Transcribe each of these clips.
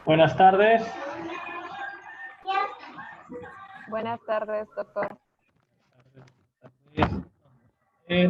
Buenas tardes. Buenas tardes, doctor. Eh,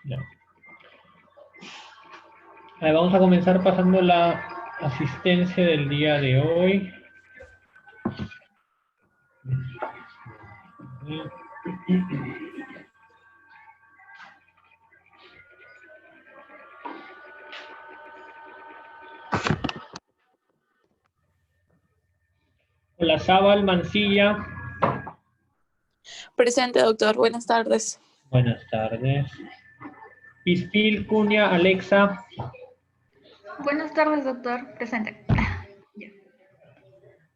ya. Vamos a comenzar pasando la asistencia del día de hoy. Olazábal Mancilla. Presente, doctor. Buenas tardes. Buenas tardes. Pispil Cunha Alexa. Buenas tardes, doctor. Presente.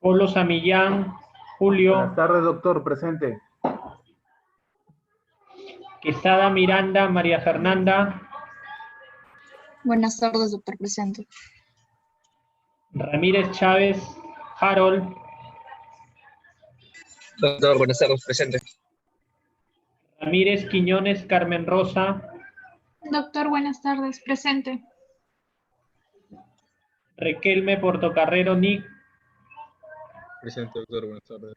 Polo Samillán Julio. Buenas tardes, doctor. Presente. Quesada Miranda María Fernanda. Buenas tardes, doctor. Presente. Ramírez Chávez Harold. Doctor, buenas tardes, presente. Ramírez Quiñones Carmen Rosa. Doctor, buenas tardes. Presente. Requelme Portocarrero Nick. Presente, doctor, buenas tardes.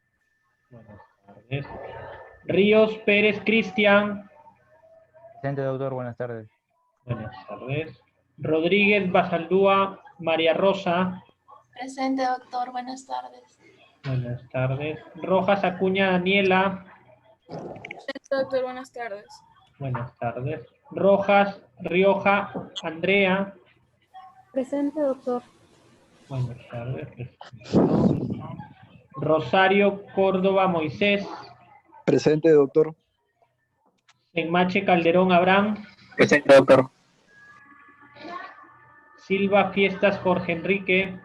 Buenas tardes. Ríos Pérez Cristian. Presente, doctor. Buenas tardes. Buenas tardes. Rodríguez Basaldúa María Rosa. Presente, doctor. Buenas tardes. Buenas tardes. Rojas Acuña Daniela. Presente, doctor. Buenas tardes. Buenas tardes. Rojas Rioja Andrea. Presente, doctor. Buenas tardes. Rosario Córdoba Moisés. Presente, doctor. Enmache Calderón Abraham. Presente, doctor. Silva Fiestas Jorge Enrique.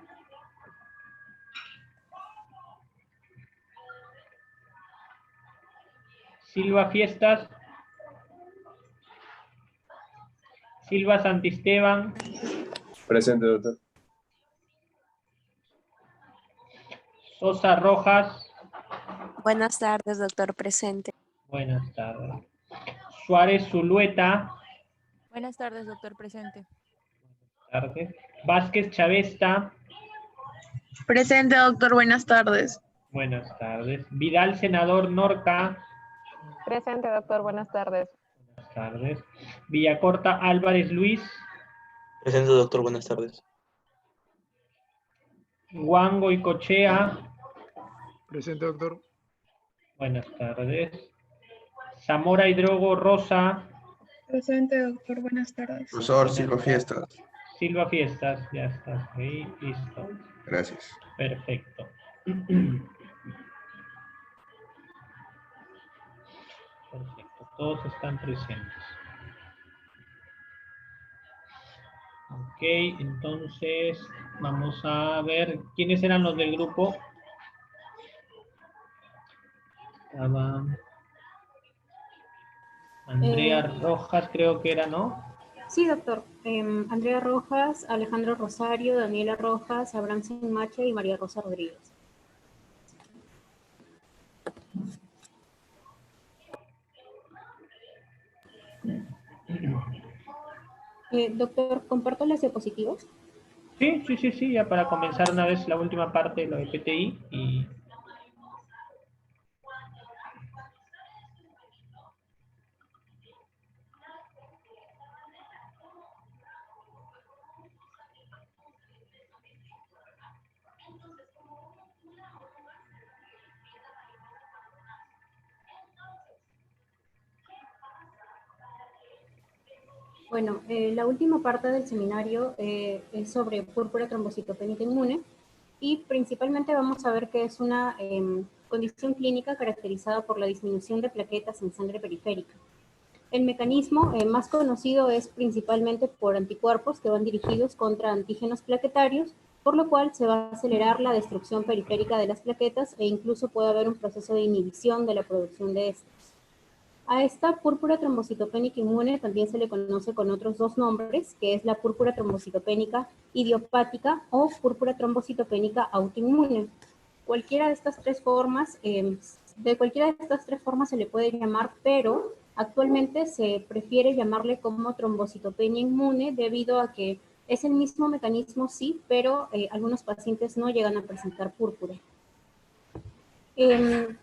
Silva Fiestas. Silva Santisteban. Presente, doctor. Sosa Rojas. Buenas tardes, doctor. Presente. Buenas tardes. Suárez Zulueta. Buenas tardes, doctor. Presente. Buenas tardes. Vázquez Chavesta. Presente, doctor. Buenas tardes. Buenas tardes. Vidal Senador Norca. Presente, doctor. Buenas tardes. Buenas tardes. Villacorta Álvarez Luis. Presente, doctor, buenas tardes. Juan Goicochea. Presente, doctor. Buenas tardes. Zamora Hidrogo Rosa. Presente, doctor. Buenas tardes. Profesor Silva Fiestas. Silva Fiestas, ya está ahí, listo. Gracias. Perfecto. Perfecto, todos están presentes. Ok, entonces vamos a ver quiénes eran los del grupo. Estaba Andrea Rojas, creo que era, ¿no? Sí, doctor. Andrea Rojas, Alejandro Rosario, Daniela Rojas, Abraham Sinmache y María Rosa Rodríguez. Doctor, ¿comparto las diapositivas? Sí, ya para comenzar una vez la última parte, lo de PTI y... Bueno, la última parte del seminario es sobre púrpura trombocitopénica inmune y principalmente vamos a ver que es una condición clínica caracterizada por la disminución de plaquetas en sangre periférica. El mecanismo más conocido es principalmente por anticuerpos que van dirigidos contra antígenos plaquetarios, por lo cual se va a acelerar la destrucción periférica de las plaquetas e incluso puede haber un proceso de inhibición de la producción de estas. A esta púrpura trombocitopénica inmune también se le conoce con otros dos nombres, que es la púrpura trombocitopénica idiopática o púrpura trombocitopénica autoinmune. Cualquiera de estas tres formas, se le puede llamar, pero actualmente se prefiere llamarle como trombocitopenia inmune debido a que es el mismo mecanismo, sí, pero algunos pacientes no llegan a presentar púrpura.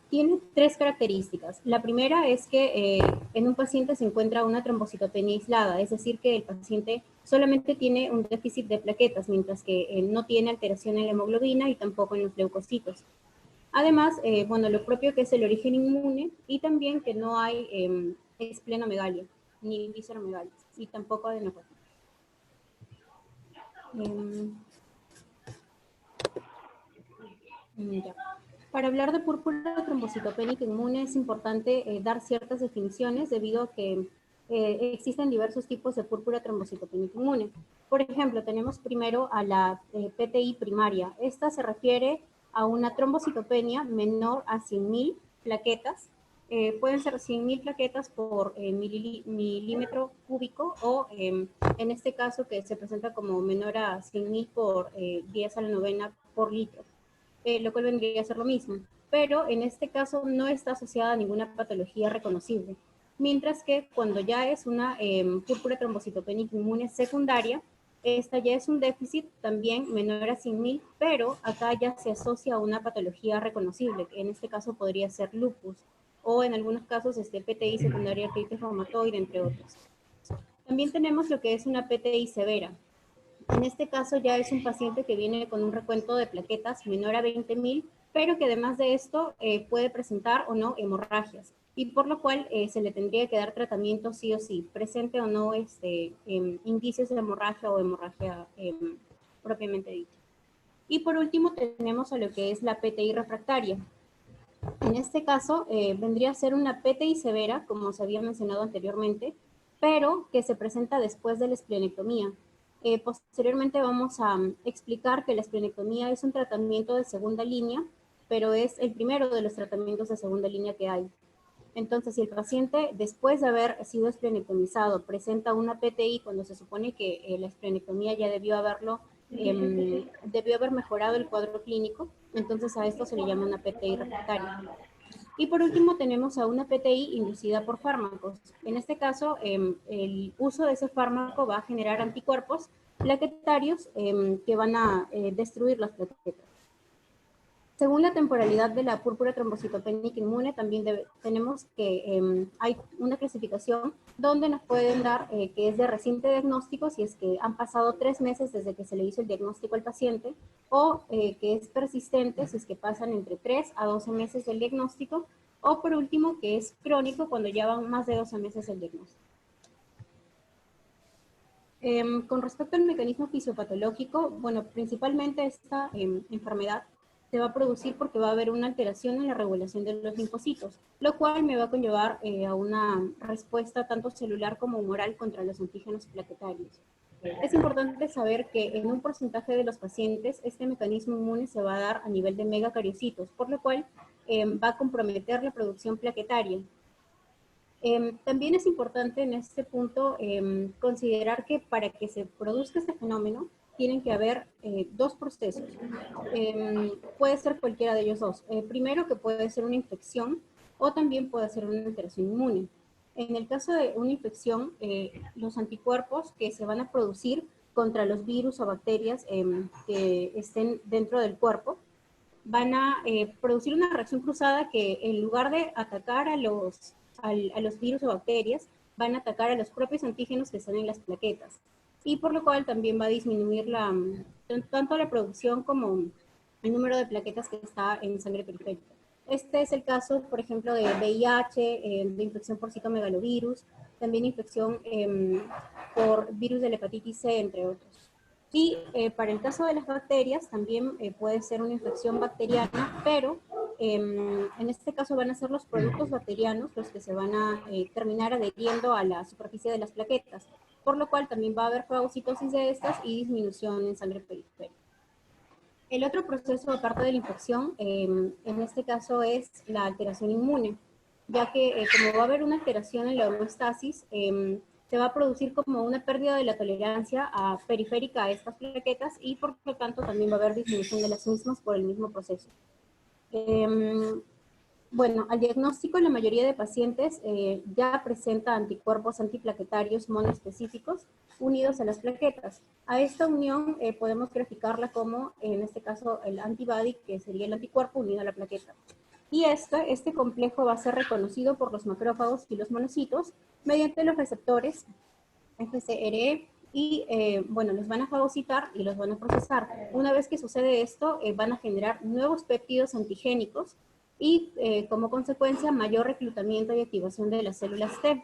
Tiene tres características. La primera es que en un paciente se encuentra una trombocitopenia aislada, es decir, que el paciente solamente tiene un déficit de plaquetas, mientras que no tiene alteración en la hemoglobina y tampoco en los leucocitos. Además, bueno, lo propio que es el origen inmune y también que no hay esplenomegalia, ni visceromegalia, y tampoco adenopatía. Ya. Para hablar de púrpura trombocitopénica inmune es importante dar ciertas definiciones debido a que existen diversos tipos de púrpura trombocitopénica inmune. Por ejemplo, tenemos primero a la PTI primaria. Esta se refiere a una trombocitopenia menor a 100.000 plaquetas. Pueden ser 100.000 plaquetas por milímetro cúbico o en este caso que se presenta como menor a 100.000 por 10 a la 9 por litro. Lo cual vendría a ser lo mismo, pero en este caso no está asociada a ninguna patología reconocible, mientras que cuando ya es una púrpura trombocitopénica inmune secundaria, esta ya es un déficit también menor a 100.000, pero acá ya se asocia a una patología reconocible, que en este caso podría ser lupus, o en algunos casos PTI secundaria artritis reumatoide, entre otros. También tenemos lo que es una PTI severa. En este caso ya es un paciente que viene con un recuento de plaquetas menor a 20.000, pero que además de esto puede presentar o no hemorragias, y por lo cual se le tendría que dar tratamiento sí o sí, presente o no indicios de hemorragia o hemorragia propiamente dicha. Y por último tenemos a lo que es la PTI refractaria. En este caso vendría a ser una PTI severa, como se había mencionado anteriormente, pero que se presenta después de la esplenectomía. Posteriormente vamos a explicar que la esplenectomía es un tratamiento de segunda línea, pero es el primero de los tratamientos de segunda línea que hay. Entonces, si el paciente, después de haber sido esplenectomizado, presenta una PTI cuando se supone que la esplenectomía ya debió haber mejorado el cuadro clínico, entonces a esto se le llama una PTI refractaria. Y por último tenemos a una PTI inducida por fármacos. En este caso, el uso de ese fármaco va a generar anticuerpos plaquetarios que van a destruir las plaquetas. Según la temporalidad de la púrpura trombocitopénica inmune, también tenemos que hay una clasificación donde nos pueden dar que es de reciente diagnóstico, si es que han pasado 3 meses desde que se le hizo el diagnóstico al paciente, o que es persistente, si es que pasan entre 3 a 12 meses del diagnóstico, o por último, que es crónico cuando ya van más de 12 meses del diagnóstico. Con respecto al mecanismo fisiopatológico, bueno, principalmente esta enfermedad se va a producir porque va a haber una alteración en la regulación de los linfocitos, lo cual me va a conllevar a una respuesta tanto celular como humoral contra los antígenos plaquetarios. Es importante saber que en un porcentaje de los pacientes este mecanismo inmune se va a dar a nivel de megacariocitos, por lo cual va a comprometer la producción plaquetaria. También es importante en este punto considerar que para que se produzca este fenómeno tienen que haber dos procesos. Puede ser cualquiera de ellos dos. Primero, que puede ser una infección o también puede ser una alteración inmune. En el caso de una infección, los anticuerpos que se van a producir contra los virus o bacterias que estén dentro del cuerpo van a producir una reacción cruzada que en lugar de atacar a los virus o bacterias, van a atacar a los propios antígenos que están en las plaquetas. Y por lo cual también va a disminuir tanto la producción como el número de plaquetas que está en sangre periférica. Este es el caso, por ejemplo, de VIH, de infección por citomegalovirus, también infección por virus de la hepatitis C, entre otros. Y para el caso de las bacterias, también puede ser una infección bacteriana, pero en este caso van a ser los productos bacterianos los que se van a terminar adheriendo a la superficie de las plaquetas, por lo cual también va a haber fagocitosis de estas y disminución en sangre periférica. El otro proceso, aparte de la infección, en este caso es la alteración inmune, ya que como va a haber una alteración en la homeostasis, se va a producir como una pérdida de la tolerancia periférica a estas plaquetas y por lo tanto también va a haber disminución de las mismas por el mismo proceso. Bueno, al diagnóstico la mayoría de pacientes ya presenta anticuerpos antiplaquetarios monoespecíficos unidos a las plaquetas. A esta unión podemos graficarla como, en este caso, el antibody, que sería el anticuerpo unido a la plaqueta. Y este complejo va a ser reconocido por los macrófagos y los monocitos mediante los receptores FcRe y, bueno, los van a fagocitar y los van a procesar. Una vez que sucede esto, van a generar nuevos péptidos antigénicos y como consecuencia mayor reclutamiento y activación de las células T.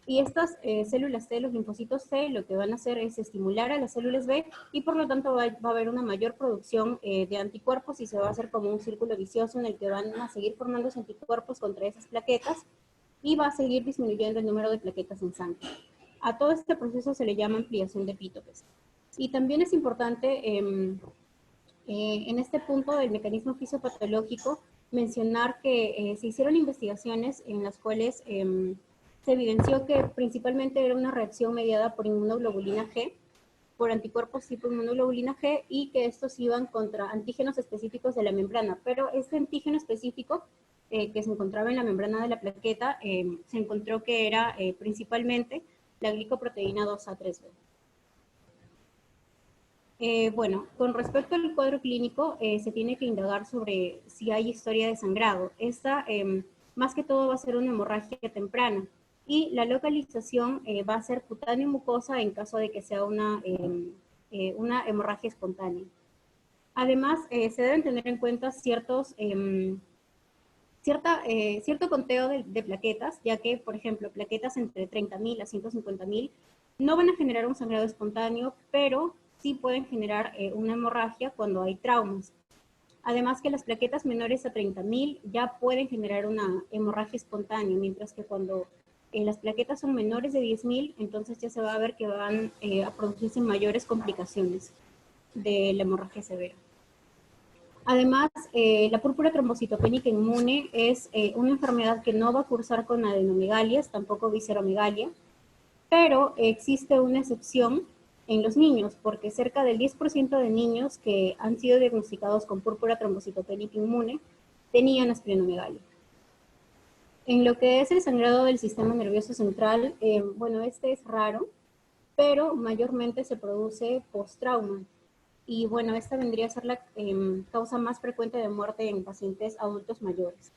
Y estas células T, los linfocitos T, lo que van a hacer es estimular a las células B y por lo tanto va a haber una mayor producción de anticuerpos y se va a hacer como un círculo vicioso en el que van a seguir formándose anticuerpos contra esas plaquetas y va a seguir disminuyendo el número de plaquetas en sangre. A todo este proceso se le llama ampliación de epítopes. Y también es importante en este punto del mecanismo fisiopatológico mencionar que se hicieron investigaciones en las cuales se evidenció que principalmente era una reacción mediada por inmunoglobulina G, por anticuerpos tipo inmunoglobulina G, y que estos iban contra antígenos específicos de la membrana. Pero este antígeno específico que se encontraba en la membrana de la plaqueta, se encontró que era principalmente la glicoproteína 2A3B. Bueno, con respecto al cuadro clínico, se tiene que indagar sobre si hay historia de sangrado. Esta, más que todo, va a ser una hemorragia temprana. Y la localización va a ser cutáneo-mucosa en caso de que sea una hemorragia espontánea. Además, se deben tener en cuenta cierto conteo de plaquetas, ya que, por ejemplo, plaquetas entre 30.000 a 150.000 no van a generar un sangrado espontáneo, pero sí pueden generar una hemorragia cuando hay traumas. Además que las plaquetas menores a 30.000 ya pueden generar una hemorragia espontánea, mientras que cuando las plaquetas son menores de 10.000, entonces ya se va a ver que van a producirse mayores complicaciones de la hemorragia severa. Además, la púrpura trombocitopénica inmune es una enfermedad que no va a cursar con adenomegalias, tampoco visceromegalia, pero existe una excepción en los niños, porque cerca del 10% de niños que han sido diagnosticados con púrpura trombocitopénica inmune tenían asplenomegalia. En lo que es el sangrado del sistema nervioso central, bueno, este es raro, pero mayormente se produce post-trauma. Y bueno, esta vendría a ser la causa más frecuente de muerte en pacientes adultos mayores.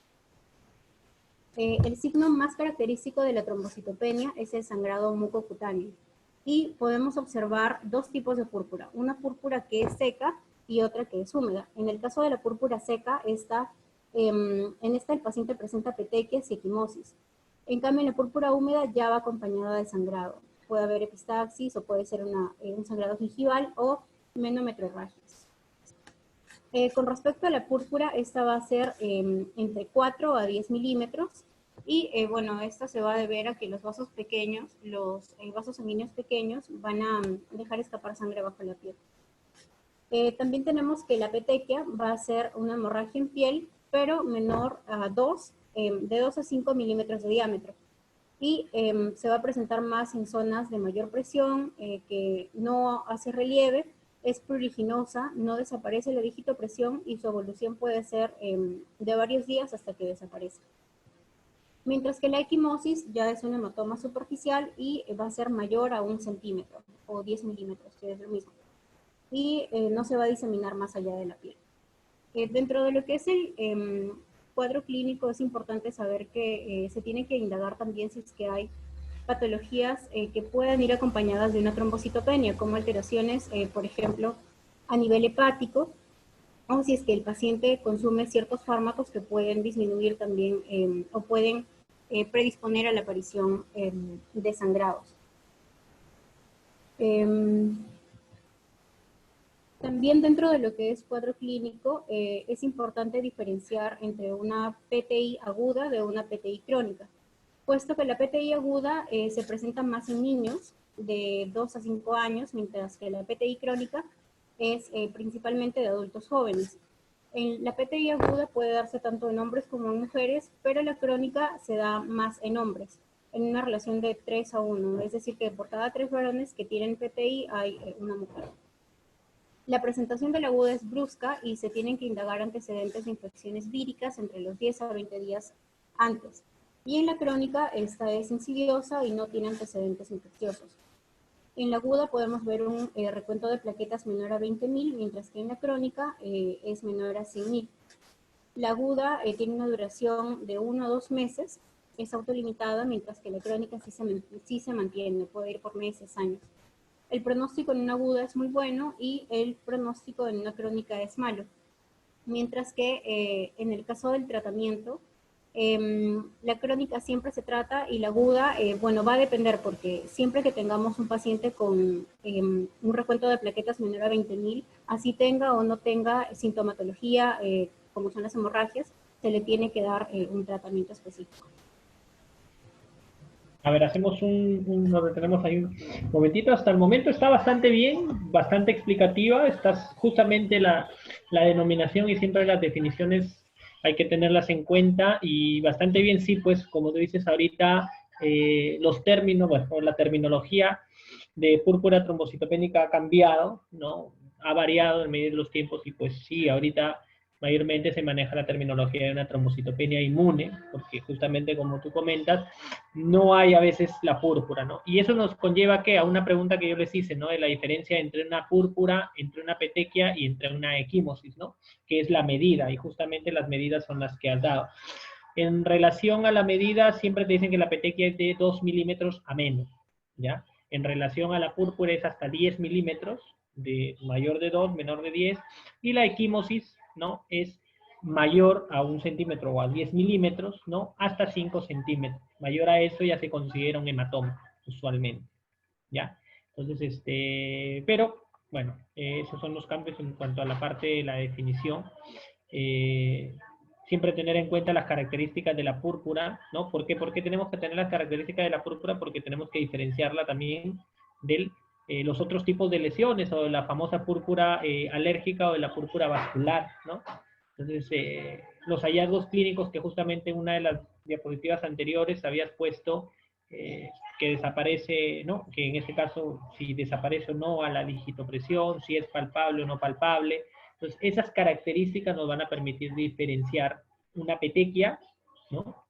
El signo más característico de la trombocitopenia es el sangrado mucocutáneo. Y podemos observar dos tipos de púrpura, una púrpura que es seca y otra que es húmeda. En el caso de la púrpura seca, en esta el paciente presenta petequias y equimosis. En cambio, en la púrpura húmeda ya va acompañada de sangrado. Puede haber epistaxis o puede ser un sangrado gingival o menometrorragias. Con respecto a la púrpura, esta va a ser entre 4 a 10 milímetros. Y bueno, esto se va a deber a que los vasos pequeños, los vasos sanguíneos pequeños, van a dejar escapar sangre bajo la piel. También tenemos que la petequia va a ser una hemorragia en piel, pero menor a de 2 a 5 milímetros de diámetro. Y se va a presentar más en zonas de mayor presión, que no hace relieve, es pruriginosa, no desaparece la digitopresión y su evolución puede ser de varios días hasta que desaparece. Mientras que la equimosis ya es un hematoma superficial y va a ser mayor a 1 centímetro o 10 milímetros, que es lo mismo. Y no se va a diseminar más allá de la piel. Dentro de lo que es el cuadro clínico es importante saber que se tiene que indagar también si es que hay patologías que puedan ir acompañadas de una trombocitopenia, como alteraciones, por ejemplo, a nivel hepático, o si es que el paciente consume ciertos fármacos que pueden disminuir también o pueden predisponer a la aparición de sangrados. También dentro de lo que es cuadro clínico, es importante diferenciar entre una PTI aguda de una PTI crónica, puesto que la PTI aguda se presenta más en niños de 2 a 5 años, mientras que la PTI crónica es principalmente de adultos jóvenes. La PTI aguda puede darse tanto en hombres como en mujeres, pero la crónica se da más en hombres, en una relación de 3 a 1, es decir que por cada 3 varones que tienen PTI hay una mujer. La presentación de la aguda es brusca y se tienen que indagar antecedentes de infecciones víricas entre los 10 a 20 días antes. Y en la crónica esta es insidiosa y no tiene antecedentes infecciosos. En la aguda podemos ver un recuento de plaquetas menor a 20.000, mientras que en la crónica es menor a 100.000. La aguda tiene una duración de 1 a 2 meses, es autolimitada, mientras que la crónica sí se mantiene, puede ir por meses, años. El pronóstico en una aguda es muy bueno y el pronóstico en una crónica es malo. Mientras que en el caso del tratamiento, la crónica siempre se trata y la aguda, bueno, va a depender porque siempre que tengamos un paciente con un recuento de plaquetas menor a 20.000, así tenga o no tenga sintomatología, como son las hemorragias, se le tiene que dar un tratamiento específico. A ver, hacemos nos detenemos ahí un momentito. Hasta el momento está bastante bien, bastante explicativa. Está justamente la denominación y siempre las definiciones hay que tenerlas en cuenta y bastante bien, sí, pues como tú dices ahorita, los términos, bueno, la terminología de púrpura trombocitopénica ha cambiado, ¿no? Ha variado en medio de los tiempos y pues sí, ahorita mayormente se maneja la terminología de una trombocitopenia inmune, porque justamente como tú comentas, no hay a veces la púrpura, ¿no? Y eso nos conlleva a una pregunta que yo les hice, ¿no? De la diferencia entre una púrpura, entre una petequia y entre una equimosis, ¿no? Que es la medida, y justamente las medidas son las que has dado. En relación a la medida, siempre te dicen que la petequia es de 2 milímetros a menos, ¿ya? En relación a la púrpura es hasta 10 milímetros, de mayor de 2, menor de 10, y la equimosis, ¿no? Es mayor a 1 centímetro o a 10 milímetros, ¿no? Hasta 5 centímetros. Mayor a eso ya se considera un hematoma, usualmente, ¿ya? Entonces, pero, bueno, esos son los cambios en cuanto a la parte de la definición. Siempre tener en cuenta las características de la púrpura, ¿no? ¿Por qué? ¿Por qué tenemos que tener las características de la púrpura? Porque tenemos que diferenciarla también de los otros tipos de lesiones, o de la famosa púrpura alérgica o de la púrpura vascular, ¿no? Entonces, los hallazgos clínicos que justamente en una de las diapositivas anteriores habías puesto, que desaparece, ¿no? Que en este caso, si desaparece o no a la digitopresión, si es palpable o no palpable. Entonces, esas características nos van a permitir diferenciar una petequia, ¿no?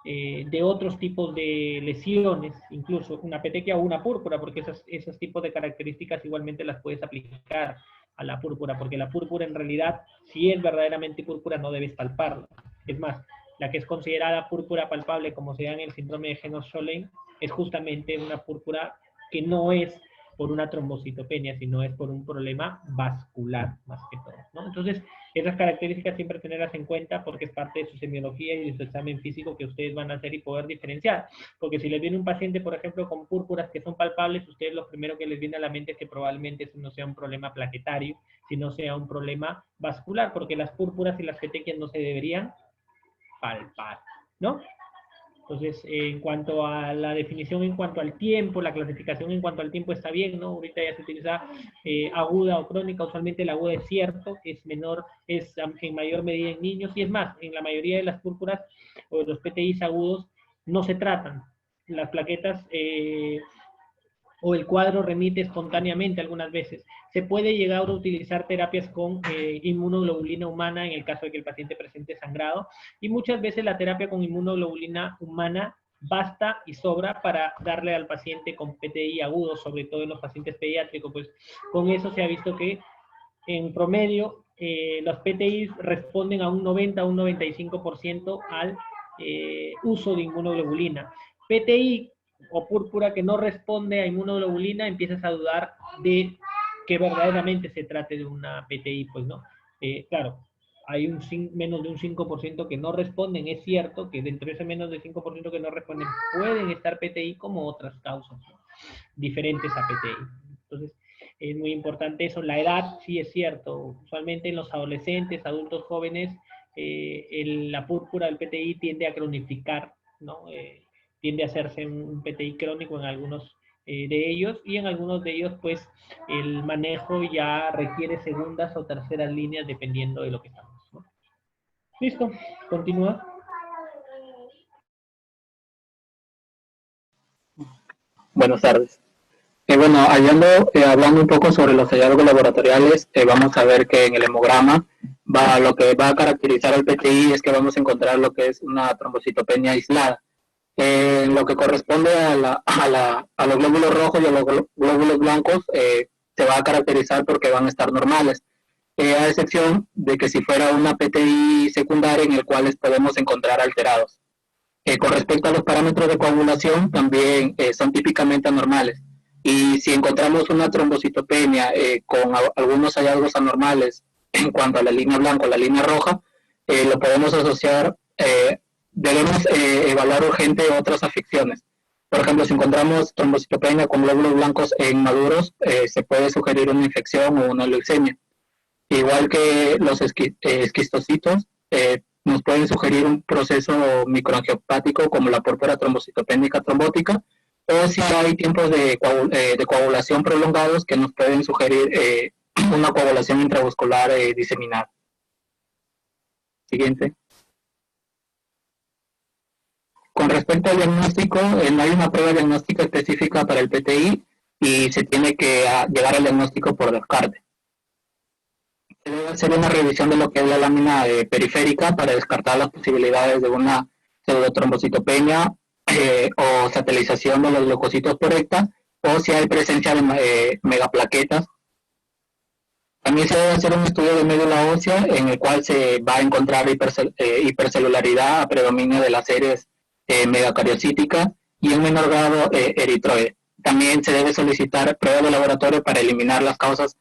De otros tipos de lesiones, incluso una petequia o una púrpura, porque esos tipos de características igualmente las puedes aplicar a la púrpura, porque la púrpura en realidad, si es verdaderamente púrpura, no debes palparla. Es más, la que es considerada púrpura palpable, como se da en el síndrome de Jenosch-Schönlein, es justamente una púrpura que no es por una trombocitopenia, sino es por un problema vascular, más que todo, ¿no? Entonces, esas características siempre tenerlas en cuenta porque es parte de su semiología y de su examen físico que ustedes van a hacer y poder diferenciar. Porque si les viene un paciente, por ejemplo, con púrpuras que son palpables, ustedes lo primero que les viene a la mente es que probablemente eso no sea un problema plaquetario, sino sea un problema vascular, porque las púrpuras y las petequias no se deberían palpar, ¿no? Entonces, en cuanto a la definición, en cuanto al tiempo, la clasificación en cuanto al tiempo está bien, ¿no? Ahorita ya se utiliza aguda o crónica, usualmente la aguda es cierto, es menor, es en mayor medida en niños, y es más, en la mayoría de las púrpuras o de los PTIs agudos no se tratan. Las plaquetas o el cuadro remite espontáneamente algunas veces. Se puede llegar a utilizar terapias con inmunoglobulina humana en el caso de que el paciente presente sangrado, y muchas veces la terapia con inmunoglobulina humana basta y sobra para darle al paciente con PTI agudo, sobre todo en los pacientes pediátricos. Pues con eso se ha visto que en promedio los PTI responden a un 90 a un 95% al uso de inmunoglobulina. PTI o púrpura que no responde a inmunoglobulina, empiezas a dudar de que verdaderamente se trate de una PTI, pues no. Claro, hay menos de un 5% que no responden. Es cierto que dentro de ese menos del 5% que no responden pueden estar PTI como otras causas, ¿no?, diferentes a PTI. Entonces, es muy importante eso. La edad, sí es cierto. Usualmente en los adolescentes, adultos jóvenes, la púrpura del PTI tiende a cronificar, ¿no? Tiende a hacerse un PTI crónico en algunos de ellos, y en algunos de ellos pues el manejo ya requiere segundas o terceras líneas dependiendo de lo que estamos, ¿no? Listo, continúa. Buenas tardes. Bueno, hablando un poco sobre los hallazgos laboratoriales, vamos a ver que en el hemograma lo que va a caracterizar el PTI es que vamos a encontrar lo que es una trombocitopenia aislada. En lo que corresponde a los glóbulos rojos y a los glóbulos blancos, se va a caracterizar porque van a estar normales, a excepción de que si fuera una PTI secundaria en el cual podemos encontrar alterados. Con respecto a los parámetros de coagulación, también son típicamente anormales. Y si encontramos una trombocitopenia con algunos hallazgos anormales en cuanto a la línea blanca o la línea roja, lo podemos asociar. Debemos evaluar urgente otras afecciones. Por ejemplo, si encontramos trombocitopenia con glóbulos blancos inmaduros, se puede sugerir una infección o una leucemia. Igual que los esquistocitos, nos pueden sugerir un proceso microangiopático como la púrpura trombocitopénica trombótica, o si hay tiempos de coagulación prolongados que nos pueden sugerir una coagulación intravascular diseminada. Siguiente. Con respecto al diagnóstico, no hay una prueba diagnóstica específica para el PTI y se tiene que llegar al diagnóstico por descarte. Se debe hacer una revisión de lo que es la lámina periférica para descartar las posibilidades de una pseudotrombocitopenia o satelización de los leucocitos por recta, o si hay presencia de megaplaquetas. También se debe hacer un estudio de médula ósea en el cual se va a encontrar hipercelularidad a predominio de las series megacariocítica y en menor grado eritroide. También se debe solicitar pruebas de laboratorio para eliminar las causas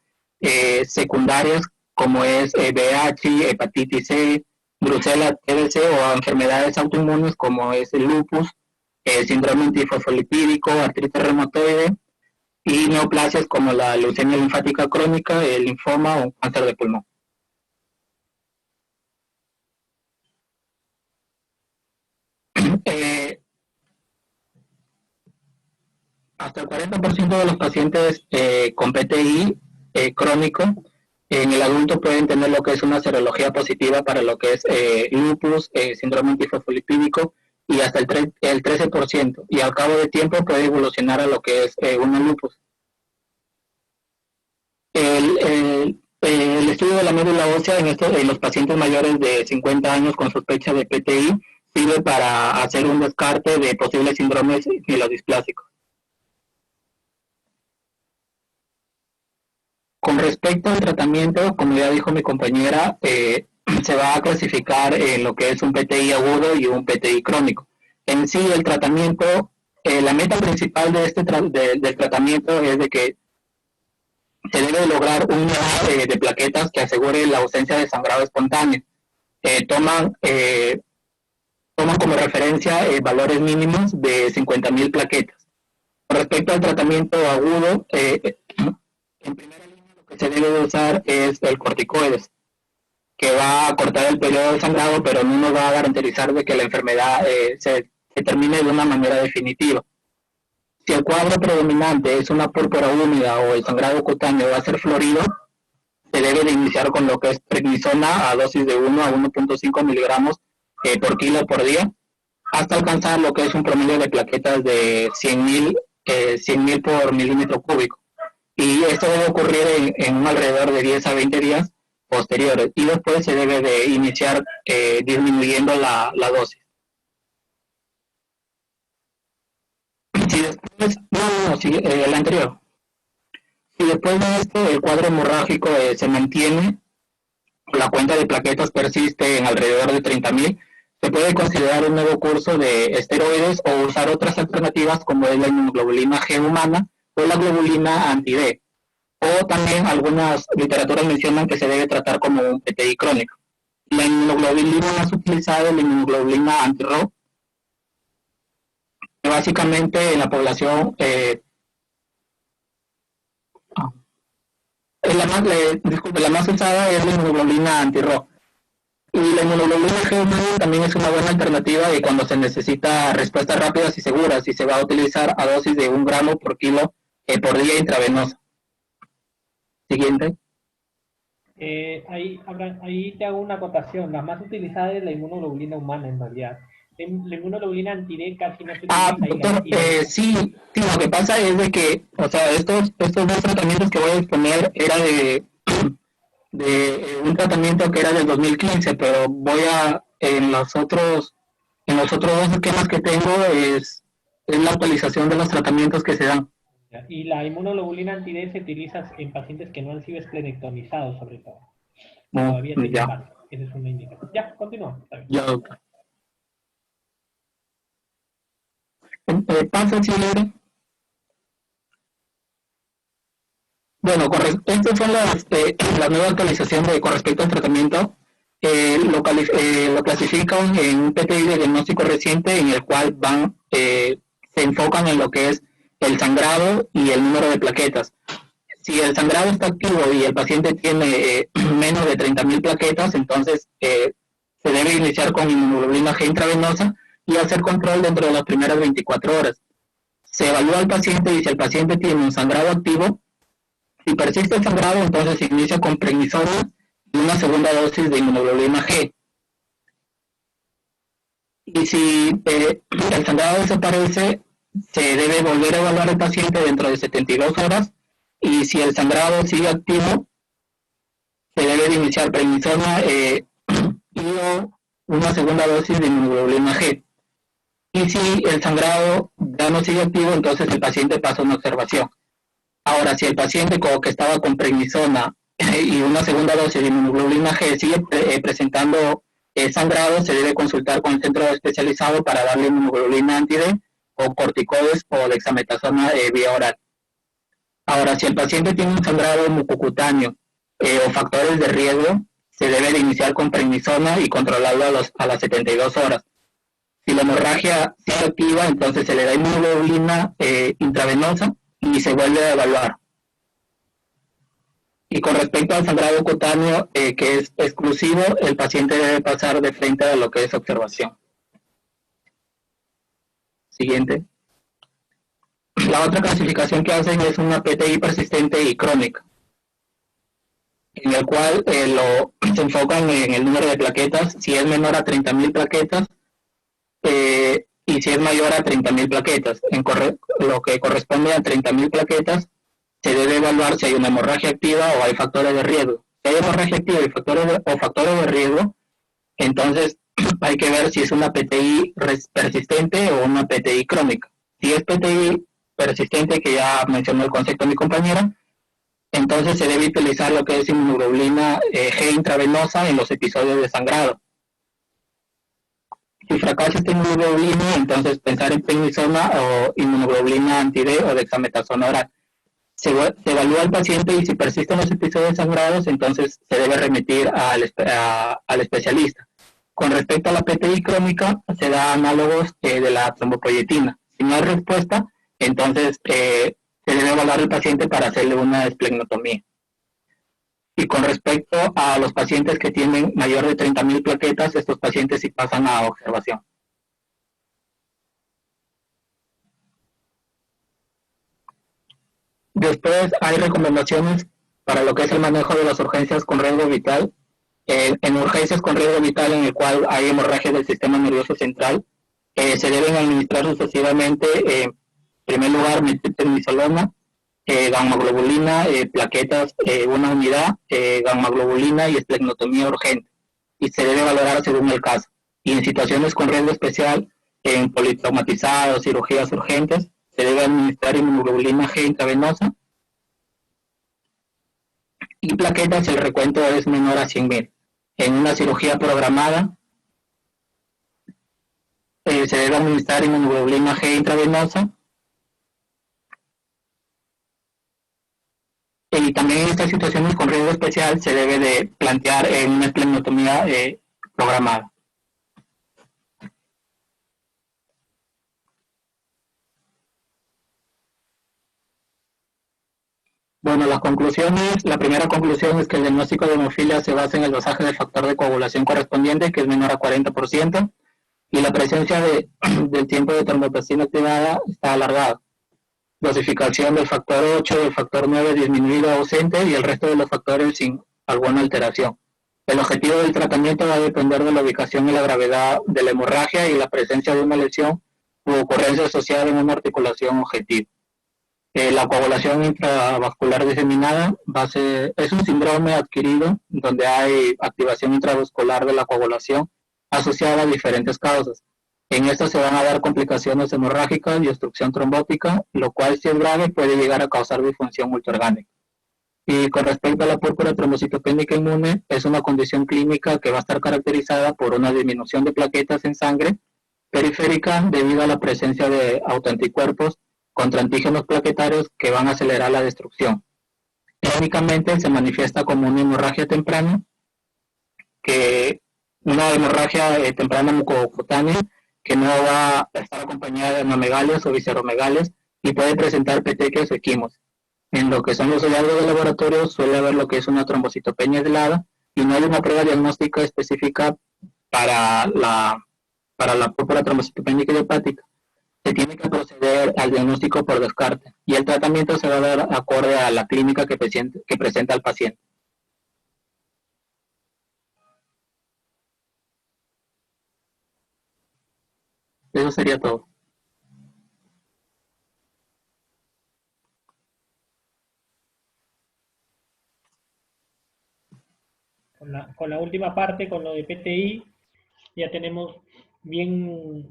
secundarias como es VIH, hepatitis C, brucela, TBC o enfermedades autoinmunes como es el lupus, síndrome antifosfolipídico, artritis reumatoide y neoplasias como la leucemia linfática crónica, el linfoma o cáncer de pulmón. Hasta el 40% de los pacientes con PTI crónico en el adulto pueden tener lo que es una serología positiva para lo que es lupus, síndrome antifosfolipídico, y hasta el 13%, y al cabo de tiempo puede evolucionar a lo que es una lupus. El estudio de la médula ósea en los pacientes mayores de 50 años con sospecha de PTI sirve para hacer un descarte de posibles síndromes mielodisplásicos. Con respecto al tratamiento, como ya dijo mi compañera, se va a clasificar en lo que es un PTI agudo y un PTI crónico. En sí, el tratamiento, la meta principal de del tratamiento es de que se debe lograr un nivel de plaquetas que asegure la ausencia de sangrado espontáneo. Toman como referencia valores mínimos de 50.000 plaquetas. Con respecto al tratamiento agudo, en primera línea lo que se debe de usar es el corticoides, que va a cortar el periodo de sangrado, pero no nos va a garantizar de que la enfermedad se termine de una manera definitiva. Si el cuadro predominante es una púrpura húmeda o el sangrado cutáneo va a ser florido, se debe de iniciar con lo que es prednisona a dosis de 1 a 1.5 miligramos por kilo por día, hasta alcanzar lo que es un promedio de plaquetas de 100.000 100.000 por milímetro cúbico. Y esto debe ocurrir en un alrededor de 10 a 20 días posteriores. Y después se debe de iniciar disminuyendo la dosis. Si después, el anterior. Si después de esto el cuadro hemorrágico se mantiene, la cuenta de plaquetas persiste en alrededor de 30.000, se puede considerar un nuevo curso de esteroides o usar otras alternativas como es la inmunoglobulina G humana o la globulina anti-D. O también algunas literaturas mencionan que se debe tratar como un PTI crónico. La inmunoglobulina más utilizada es la inmunoglobulina anti-Rho, que básicamente en la población la más usada es la inmunoglobulina anti-Rho. Y la inmunoglobulina G humana también es una buena alternativa y cuando se necesita respuestas rápidas y seguras, y se va a utilizar a dosis de 1 gramo por kilo por día intravenosa. Siguiente. Ahí te hago una acotación. La más utilizada es la inmunoglobulina humana, en realidad. La inmunoglobulina anti-D casi no se utiliza. Doctor, sí, lo que pasa es de que, o sea, estos dos tratamientos que voy a exponer era de un tratamiento que era del 2015, pero en los otros dos esquemas que tengo es la actualización de los tratamientos que se dan. Y la inmunoglobulina anti-D se utiliza en pacientes que no han sido esplenectomizados, sobre todo. Todavía se esa es una indicación. Ya, continúa. Ya, doctor. Paso siguiente. Bueno, estas son la nueva actualización con respecto al tratamiento. Lo clasifican en un PTI de diagnóstico reciente en el cual se enfocan en lo que es el sangrado y el número de plaquetas. Si el sangrado está activo y el paciente tiene menos de 30.000 plaquetas, entonces se debe iniciar con inmunoglobulina G intravenosa y hacer control dentro de las primeras 24 horas. Se evalúa al paciente y si el paciente tiene un sangrado activo, si persiste el sangrado, entonces se inicia con prednisona y una segunda dosis de inmunoglobulina G. Y si el sangrado desaparece, se debe volver a evaluar al paciente dentro de 72 horas y si el sangrado sigue activo, se debe de iniciar prednisona y una segunda dosis de inmunoglobulina G. Y si el sangrado ya no sigue activo, entonces el paciente pasa a una observación. Ahora, si el paciente que estaba con prednisona y una segunda dosis de inmunoglobulina G sigue presentando sangrado, se debe consultar con el centro especializado para darle inmunoglobulina anti-D o corticoides o dexametasona vía oral. Ahora, si el paciente tiene un sangrado mucocutáneo o factores de riesgo, se debe de iniciar con prednisona y controlarlo a las 72 horas. Si la hemorragia sigue activa, entonces se le da inmunoglobulina intravenosa y se vuelve a evaluar. Y con respecto al sangrado cutáneo, que es exclusivo, el paciente debe pasar de frente a lo que es observación. Siguiente. La otra clasificación que hacen es una PTI persistente y crónica, en el cual se enfocan en el número de plaquetas, si es menor a 30.000 plaquetas, y si es mayor a 30.000 plaquetas. Lo que corresponde a 30.000 plaquetas, se debe evaluar si hay una hemorragia activa o hay factores de riesgo. Si hay hemorragia activa y factores de riesgo, entonces hay que ver si es una PTI persistente o una PTI crónica. Si es PTI persistente, que ya mencionó el concepto mi compañera, entonces se debe utilizar lo que es inmunoglobulina G intravenosa en los episodios de sangrado. Si fracasa esta inmunoglobulina, entonces pensar en prednisona o inmunoglobulina anti-D o dexametasona oral. Se evalúa al paciente y si persisten los episodios sangrados, entonces se debe remitir al especialista. Con respecto a la PTI crónica, se da análogos de la trombopoyetina. Si no hay respuesta, entonces se debe evaluar al paciente para hacerle una esplenectomía. Y con respecto a los pacientes que tienen mayor de 30.000 plaquetas, estos pacientes sí pasan a observación. Después hay recomendaciones para lo que es el manejo de las urgencias con riesgo vital. En urgencias con riesgo vital en el cual hay hemorragia del sistema nervioso central, se deben administrar sucesivamente primer lugar, metilprednisolona, gamma-globulina, plaquetas, una unidad, gamma-globulina y esplenotomía urgente. Y se debe valorar según el caso. Y en situaciones con riesgo especial, en politraumatizados, cirugías urgentes, se debe administrar inmunoglobulina G intravenosa. Y plaquetas, el recuento es menor a 100.000. En una cirugía programada, se debe administrar inmunoglobulina G intravenosa. Y también en estas situaciones con riesgo especial se debe de plantear una esplenotomía programada. Bueno, las conclusiones, la primera conclusión es que el diagnóstico de hemofilia se basa en el dosaje del factor de coagulación correspondiente, que es menor a 40%, y la presencia del tiempo de tromboplastina activada está alargado. Dosificación del factor 8, del factor 9 disminuido o ausente, y el resto de los factores sin alguna alteración. El objetivo del tratamiento va a depender de la ubicación y la gravedad de la hemorragia y la presencia de una lesión u ocurrencia asociada en una articulación objetiva. La coagulación intravascular diseminada es un síndrome adquirido donde hay activación intravascular de la coagulación asociada a diferentes causas. En esto se van a dar complicaciones hemorrágicas y obstrucción trombótica, lo cual, si es grave, puede llegar a causar disfunción multiorgánica. Y con respecto a la púrpura trombocitopénica inmune, es una condición clínica que va a estar caracterizada por una disminución de plaquetas en sangre periférica debido a la presencia de autoanticuerpos contra antígenos plaquetarios que van a acelerar la destrucción. Clínicamente se manifiesta como una hemorragia temprana, una hemorragia temprana mucocutánea que no va a estar acompañada de anomegalias o visceromegalias y puede presentar petequias o equimos. En lo que son los hallazgos de laboratorio suele haber lo que es una trombocitopenia aislada y no hay una prueba diagnóstica específica para la púrpura trombocitopénica idiopática. Se tiene que proceder al diagnóstico por descarte y el tratamiento se va a dar acorde a la clínica que presenta el paciente. Eso sería todo. Con la última parte, con lo de PTI, ya tenemos bien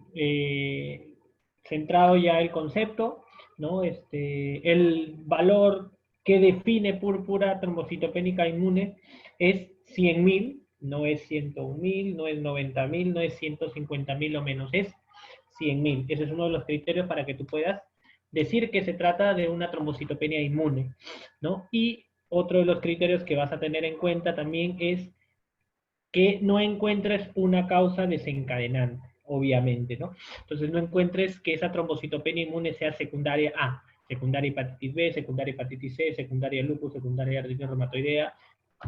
centrado ya el concepto, ¿no? El valor que define púrpura trombocitopénica inmune es 100.000, no es 101.000, no es 90.000, no es 150.000 o menos, es 100.000. Ese es uno de los criterios para que tú puedas decir que se trata de una trombocitopenia inmune, ¿no? Y otro de los criterios que vas a tener en cuenta también es que no encuentres una causa desencadenante, obviamente, ¿no? Entonces no encuentres que esa trombocitopenia inmune sea secundaria a secundaria hepatitis B, secundaria hepatitis C, secundaria lupus, secundaria artritis reumatoidea.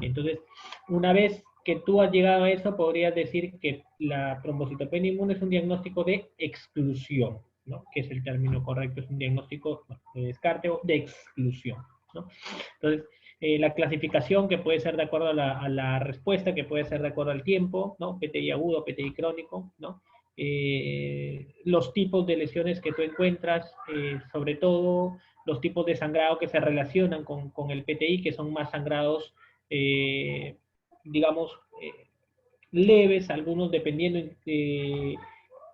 Entonces, una vez que tú has llegado a eso, podrías decir que la trombocitopenia inmune es un diagnóstico de exclusión, ¿no? Que es el término correcto, es un diagnóstico de descarte o de exclusión, ¿no? Entonces, la clasificación que puede ser de acuerdo a la respuesta, que puede ser de acuerdo al tiempo, ¿no? PTI agudo, PTI crónico, ¿no? Los tipos de lesiones que tú encuentras, sobre todo los tipos de sangrado que se relacionan con el PTI, que son más sangrados, digamos, leves, algunos dependiendo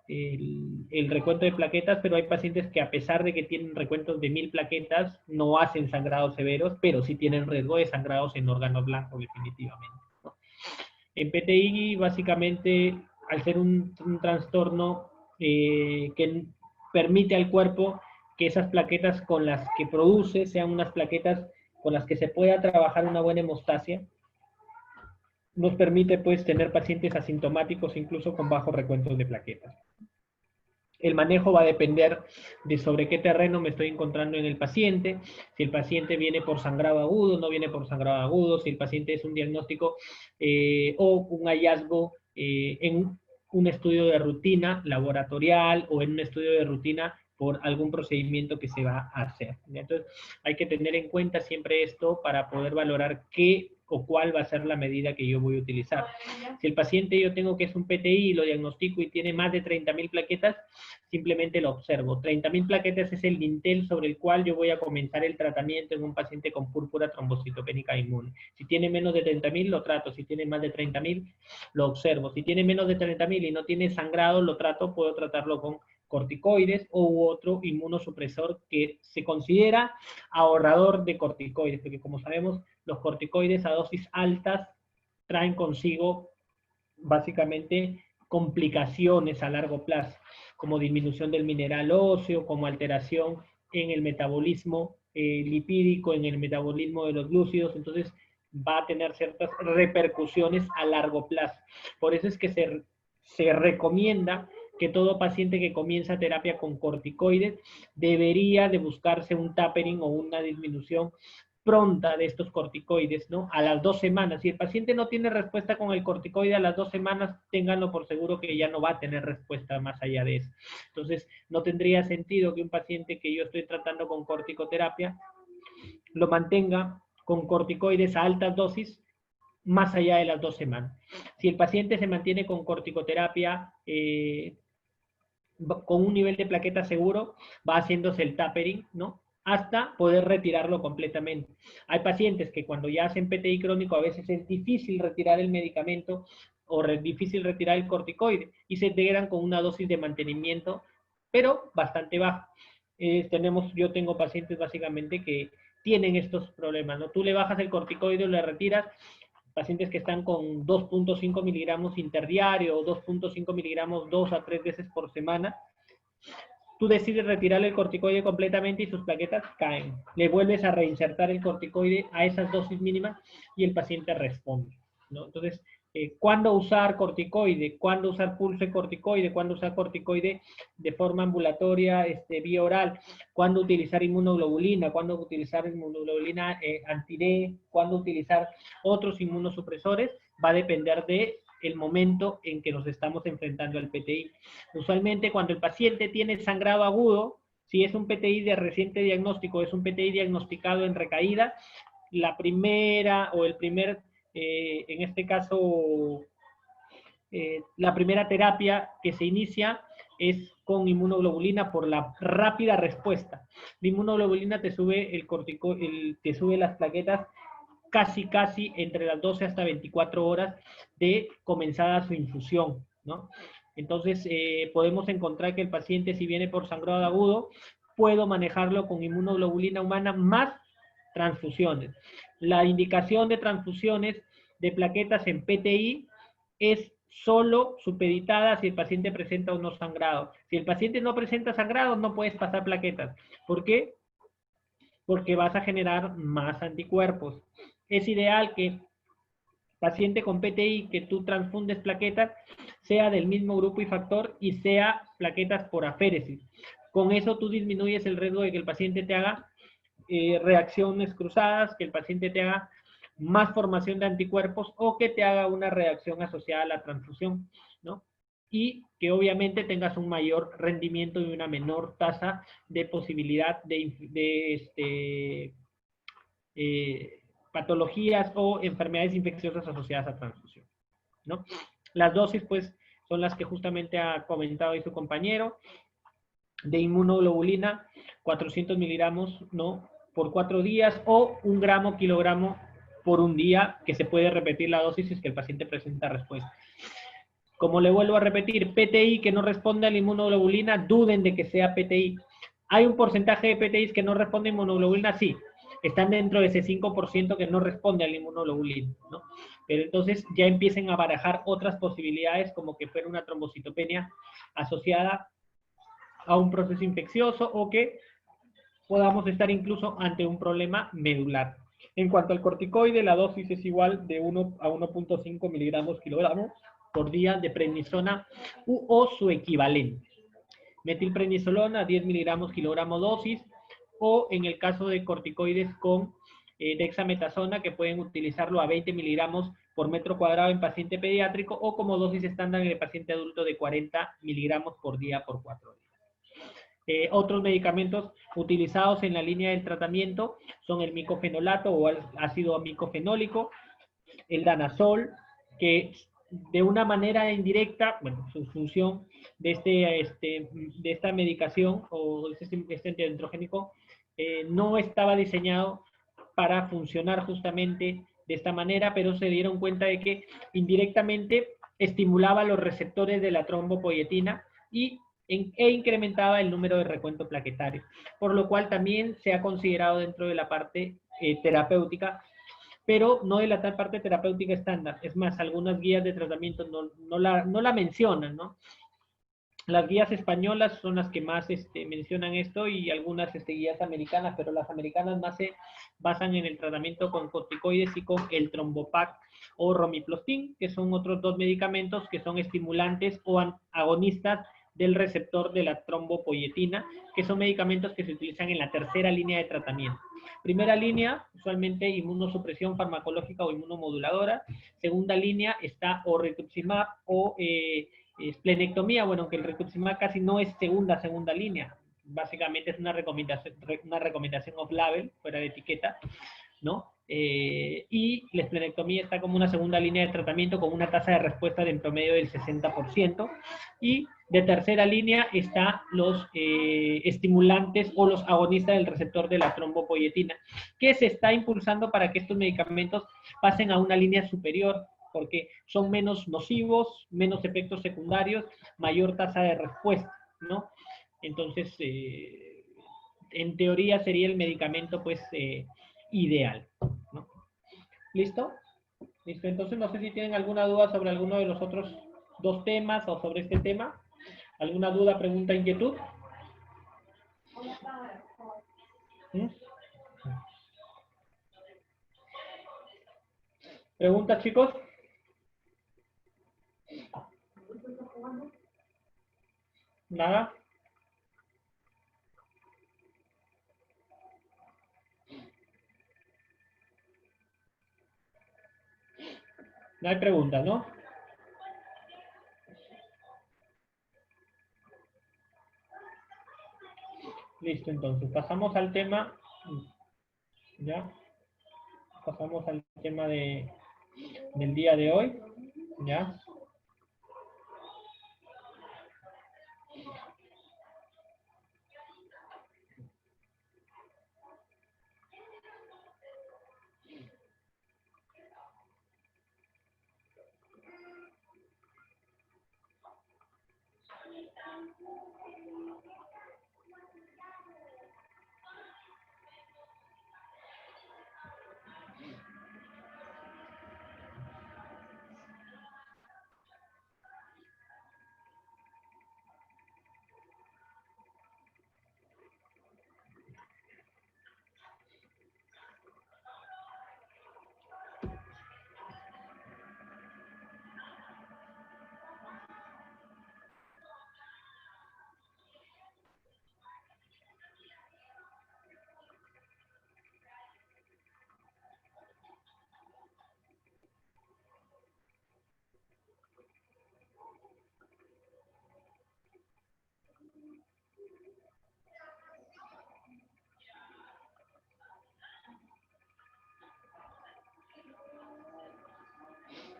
el recuento de plaquetas, pero hay pacientes que a pesar de que tienen recuentos de 1000 plaquetas, no hacen sangrados severos, pero sí tienen riesgo de sangrados en órganos blancos definitivamente, ¿no? En PTI, básicamente, al ser un trastorno que permite al cuerpo que esas plaquetas con las que produce sean unas plaquetas con las que se pueda trabajar una buena hemostasia, nos permite pues tener pacientes asintomáticos incluso con bajos recuentos de plaquetas. El manejo va a depender de sobre qué terreno me estoy encontrando en el paciente, si el paciente viene por sangrado agudo, no viene por sangrado agudo, si el paciente es un diagnóstico o un hallazgo en un estudio de rutina laboratorial o en un estudio de rutina por algún procedimiento que se va a hacer. Entonces, hay que tener en cuenta siempre esto para poder valorar qué o cuál va a ser la medida que yo voy a utilizar. Si el paciente yo tengo que es un PTI, lo diagnostico y tiene más de 30.000 plaquetas, simplemente lo observo. 30.000 plaquetas es el dintel sobre el cual yo voy a comenzar el tratamiento en un paciente con púrpura trombocitopénica inmune. Si tiene menos de 30.000, lo trato. Si tiene más de 30.000, lo observo. Si tiene menos de 30.000 y no tiene sangrado, lo trato, puedo tratarlo con corticoides u otro inmunosupresor que se considera ahorrador de corticoides, porque como sabemos, los corticoides a dosis altas traen consigo básicamente complicaciones a largo plazo, como disminución del mineral óseo, como alteración en el metabolismo lipídico, en el metabolismo de los glúcidos, entonces va a tener ciertas repercusiones a largo plazo. Por eso es que se recomienda que todo paciente que comienza terapia con corticoides debería de buscarse un tapering o una disminución pronta de estos corticoides, ¿no? A las 2 semanas. Si el paciente no tiene respuesta con el corticoide a las 2 semanas, ténganlo por seguro que ya no va a tener respuesta más allá de eso. Entonces, no tendría sentido que un paciente que yo estoy tratando con corticoterapia lo mantenga con corticoides a altas dosis más allá de las 2 semanas. Si el paciente se mantiene con corticoterapia con un nivel de plaqueta seguro, va haciéndose el tapering, ¿no? Hasta poder retirarlo completamente. Hay pacientes que cuando ya hacen PTI crónico a veces es difícil retirar el medicamento o difícil retirar el corticoide y se integran con una dosis de mantenimiento, pero bastante baja. Yo tengo pacientes básicamente que tienen estos problemas, ¿no? Tú le bajas el corticoide o le retiras, pacientes que están con 2.5 miligramos interdiario o 2.5 miligramos 2 a 3 veces por semana, tú decides retirarle el corticoide completamente y sus plaquetas caen. Le vuelves a reinsertar el corticoide a esas dosis mínimas y el paciente responde, ¿no? Entonces, ¿cuándo usar corticoide? ¿Cuándo usar pulso corticoide? ¿Cuándo usar corticoide de forma ambulatoria, vía oral? ¿Cuándo utilizar inmunoglobulina? ¿Cuándo utilizar inmunoglobulina anti-D? ¿Cuándo utilizar otros inmunosupresores? Va a depender de el momento en que nos estamos enfrentando al PTI. Usualmente cuando el paciente tiene sangrado agudo, si es un PTI de reciente diagnóstico, es un PTI diagnosticado en recaída, la primera o el primer, en este caso, la primera terapia que se inicia es con inmunoglobulina por la rápida respuesta. La inmunoglobulina te sube te sube las plaquetas casi entre las 12 hasta 24 horas de comenzada su infusión, ¿no? Entonces, podemos encontrar que el paciente, si viene por sangrado agudo, puedo manejarlo con inmunoglobulina humana más transfusiones. La indicación de transfusiones de plaquetas en PTI es solo supeditada si el paciente presenta unos sangrados. Si el paciente no presenta sangrados, no puedes pasar plaquetas. ¿Por qué? Porque vas a generar más anticuerpos. Es ideal que paciente con PTI que tú transfundes plaquetas sea del mismo grupo y factor y sea plaquetas por aféresis. Con eso tú disminuyes el riesgo de que el paciente te haga reacciones cruzadas, que el paciente te haga más formación de anticuerpos o que te haga una reacción asociada a la transfusión, ¿no? Y que obviamente tengas un mayor rendimiento y una menor tasa de posibilidad de patologías o enfermedades infecciosas asociadas a transfusión, ¿no? Las dosis, pues, son las que justamente ha comentado ahí su compañero, de inmunoglobulina, 400 miligramos, ¿no? Por 4 días, o 1 gramo kilogramo por un día, que se puede repetir la dosis si es que el paciente presenta respuesta. Como le vuelvo a repetir, PTI que no responde a la inmunoglobulina, duden de que sea PTI. ¿Hay un porcentaje de PTIs que no responden a inmunoglobulina? Sí. Están dentro de ese 5% que no responde a la inmunoglobulina, ¿no? Pero entonces ya empiecen a barajar otras posibilidades como que fuera una trombocitopenia asociada a un proceso infeccioso o que podamos estar incluso ante un problema medular. En cuanto al corticoide, la dosis es igual de 1 a 1.5 miligramos kilogramo por día de prednisona o su equivalente. Metilprednisolona, 10 miligramos kilogramo dosis, o en el caso de corticoides con dexametasona, que pueden utilizarlo a 20 miligramos por metro cuadrado en paciente pediátrico, o como dosis estándar en el paciente adulto de 40 miligramos por día por 4 días. Otros medicamentos utilizados en la línea del tratamiento son el micofenolato o el ácido amicofenólico, el danazol, que de una manera indirecta, bueno, su función de esta medicación o este antiandrogénico no estaba diseñado para funcionar justamente de esta manera, pero se dieron cuenta de que indirectamente estimulaba los receptores de la trombopoietina e incrementaba el número de recuento plaquetario, por lo cual también se ha considerado dentro de la parte terapéutica, pero no de la parte terapéutica estándar. Es más, algunas guías de tratamiento no la mencionan, ¿no? Las guías españolas son las que más mencionan esto y algunas guías americanas, pero las americanas más se basan en el tratamiento con corticoides y con el trombopac o romiplastin, que son otros dos medicamentos que son estimulantes o agonistas del receptor de la trombopoietina, que son medicamentos que se utilizan en la tercera línea de tratamiento. Primera línea, usualmente inmunosupresión farmacológica o inmunomoduladora. Segunda línea está o rituximab o esplenectomía, bueno, que el rituximab casi no es segunda línea. Básicamente es una recomendación off-label, fuera de etiqueta, ¿no? Y la esplenectomía está como una segunda línea de tratamiento con una tasa de respuesta de en promedio del 60%. Y de tercera línea están los estimulantes o los agonistas del receptor de la trombopoietina, que se está impulsando para que estos medicamentos pasen a una línea superior, porque son menos nocivos, menos efectos secundarios, mayor tasa de respuesta, ¿no? Entonces, en teoría sería el medicamento, pues, ideal, ¿no? ¿Listo? Listo, entonces no sé si tienen alguna duda sobre alguno de los otros dos temas o sobre este tema. ¿Alguna duda, pregunta, inquietud? ¿Mm? ¿Preguntas, chicos? ¿Nada? No hay preguntas, ¿no? Listo, entonces, pasamos al tema, ¿ya? Pasamos al tema del día de hoy, ¿ya?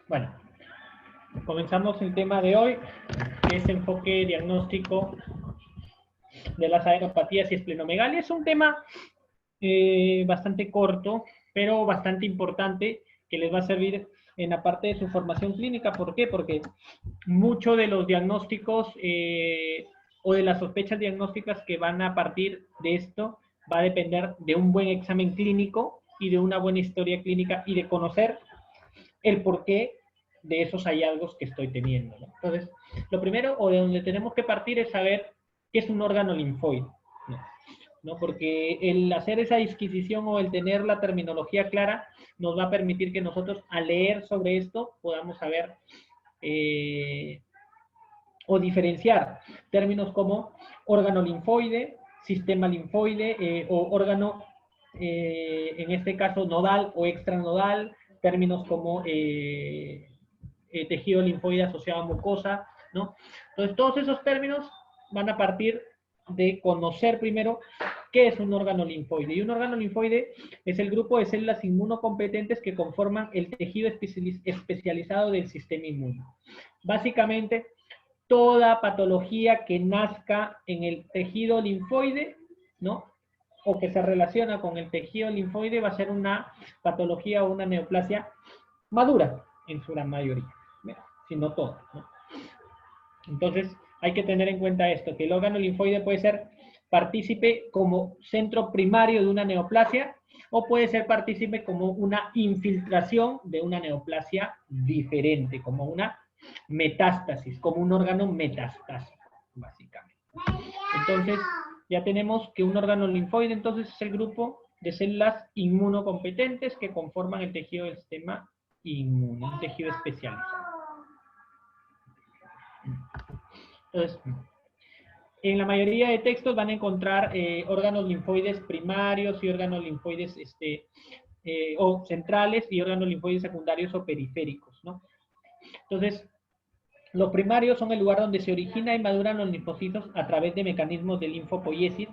Bueno, comenzamos el tema de hoy, que es enfoque diagnóstico de las adenopatías y esplenomegalia. Es un tema bastante corto, pero bastante importante, que les va a servir en la parte de su formación clínica. ¿Por qué? Porque muchos de los diagnósticos o de las sospechas diagnósticas que van a partir de esto va a depender de un buen examen clínico y de una buena historia clínica y de conocer el porqué de esos hallazgos que estoy teniendo, ¿no? Entonces, lo primero, o de donde tenemos que partir, es saber qué es un órgano linfoide, ¿no? Porque el hacer esa disquisición o el tener la terminología clara nos va a permitir que nosotros, al leer sobre esto, podamos saber o diferenciar términos como órgano linfoide, sistema linfoide o órgano, en este caso, nodal o extranodal, términos como tejido linfoide asociado a mucosa, ¿no? Entonces, todos esos términos van a partir de conocer primero ¿Qué es un órgano linfoide? Y un órgano linfoide es el grupo de células inmunocompetentes que conforman el tejido especializado del sistema inmune. Básicamente, toda patología que nazca en el tejido linfoide, ¿no? O que se relaciona con el tejido linfoide va a ser una patología o una neoplasia madura, en su gran mayoría, si no toda, ¿no? Entonces, hay que tener en cuenta esto, que el órgano linfoide puede ser partícipe como centro primario de una neoplasia, o puede ser partícipe como una infiltración de una neoplasia diferente, como una metástasis, como un órgano metastásico, básicamente. Entonces, ya tenemos que un órgano linfoide, entonces, es el grupo de células inmunocompetentes que conforman el tejido del sistema inmune, un tejido especializado. Entonces, en la mayoría de textos van a encontrar órganos linfoides primarios y órganos linfoides o centrales y órganos linfoides secundarios o periféricos, ¿no? Entonces, los primarios son el lugar donde se origina y maduran los linfocitos a través de mecanismos de linfopoiesis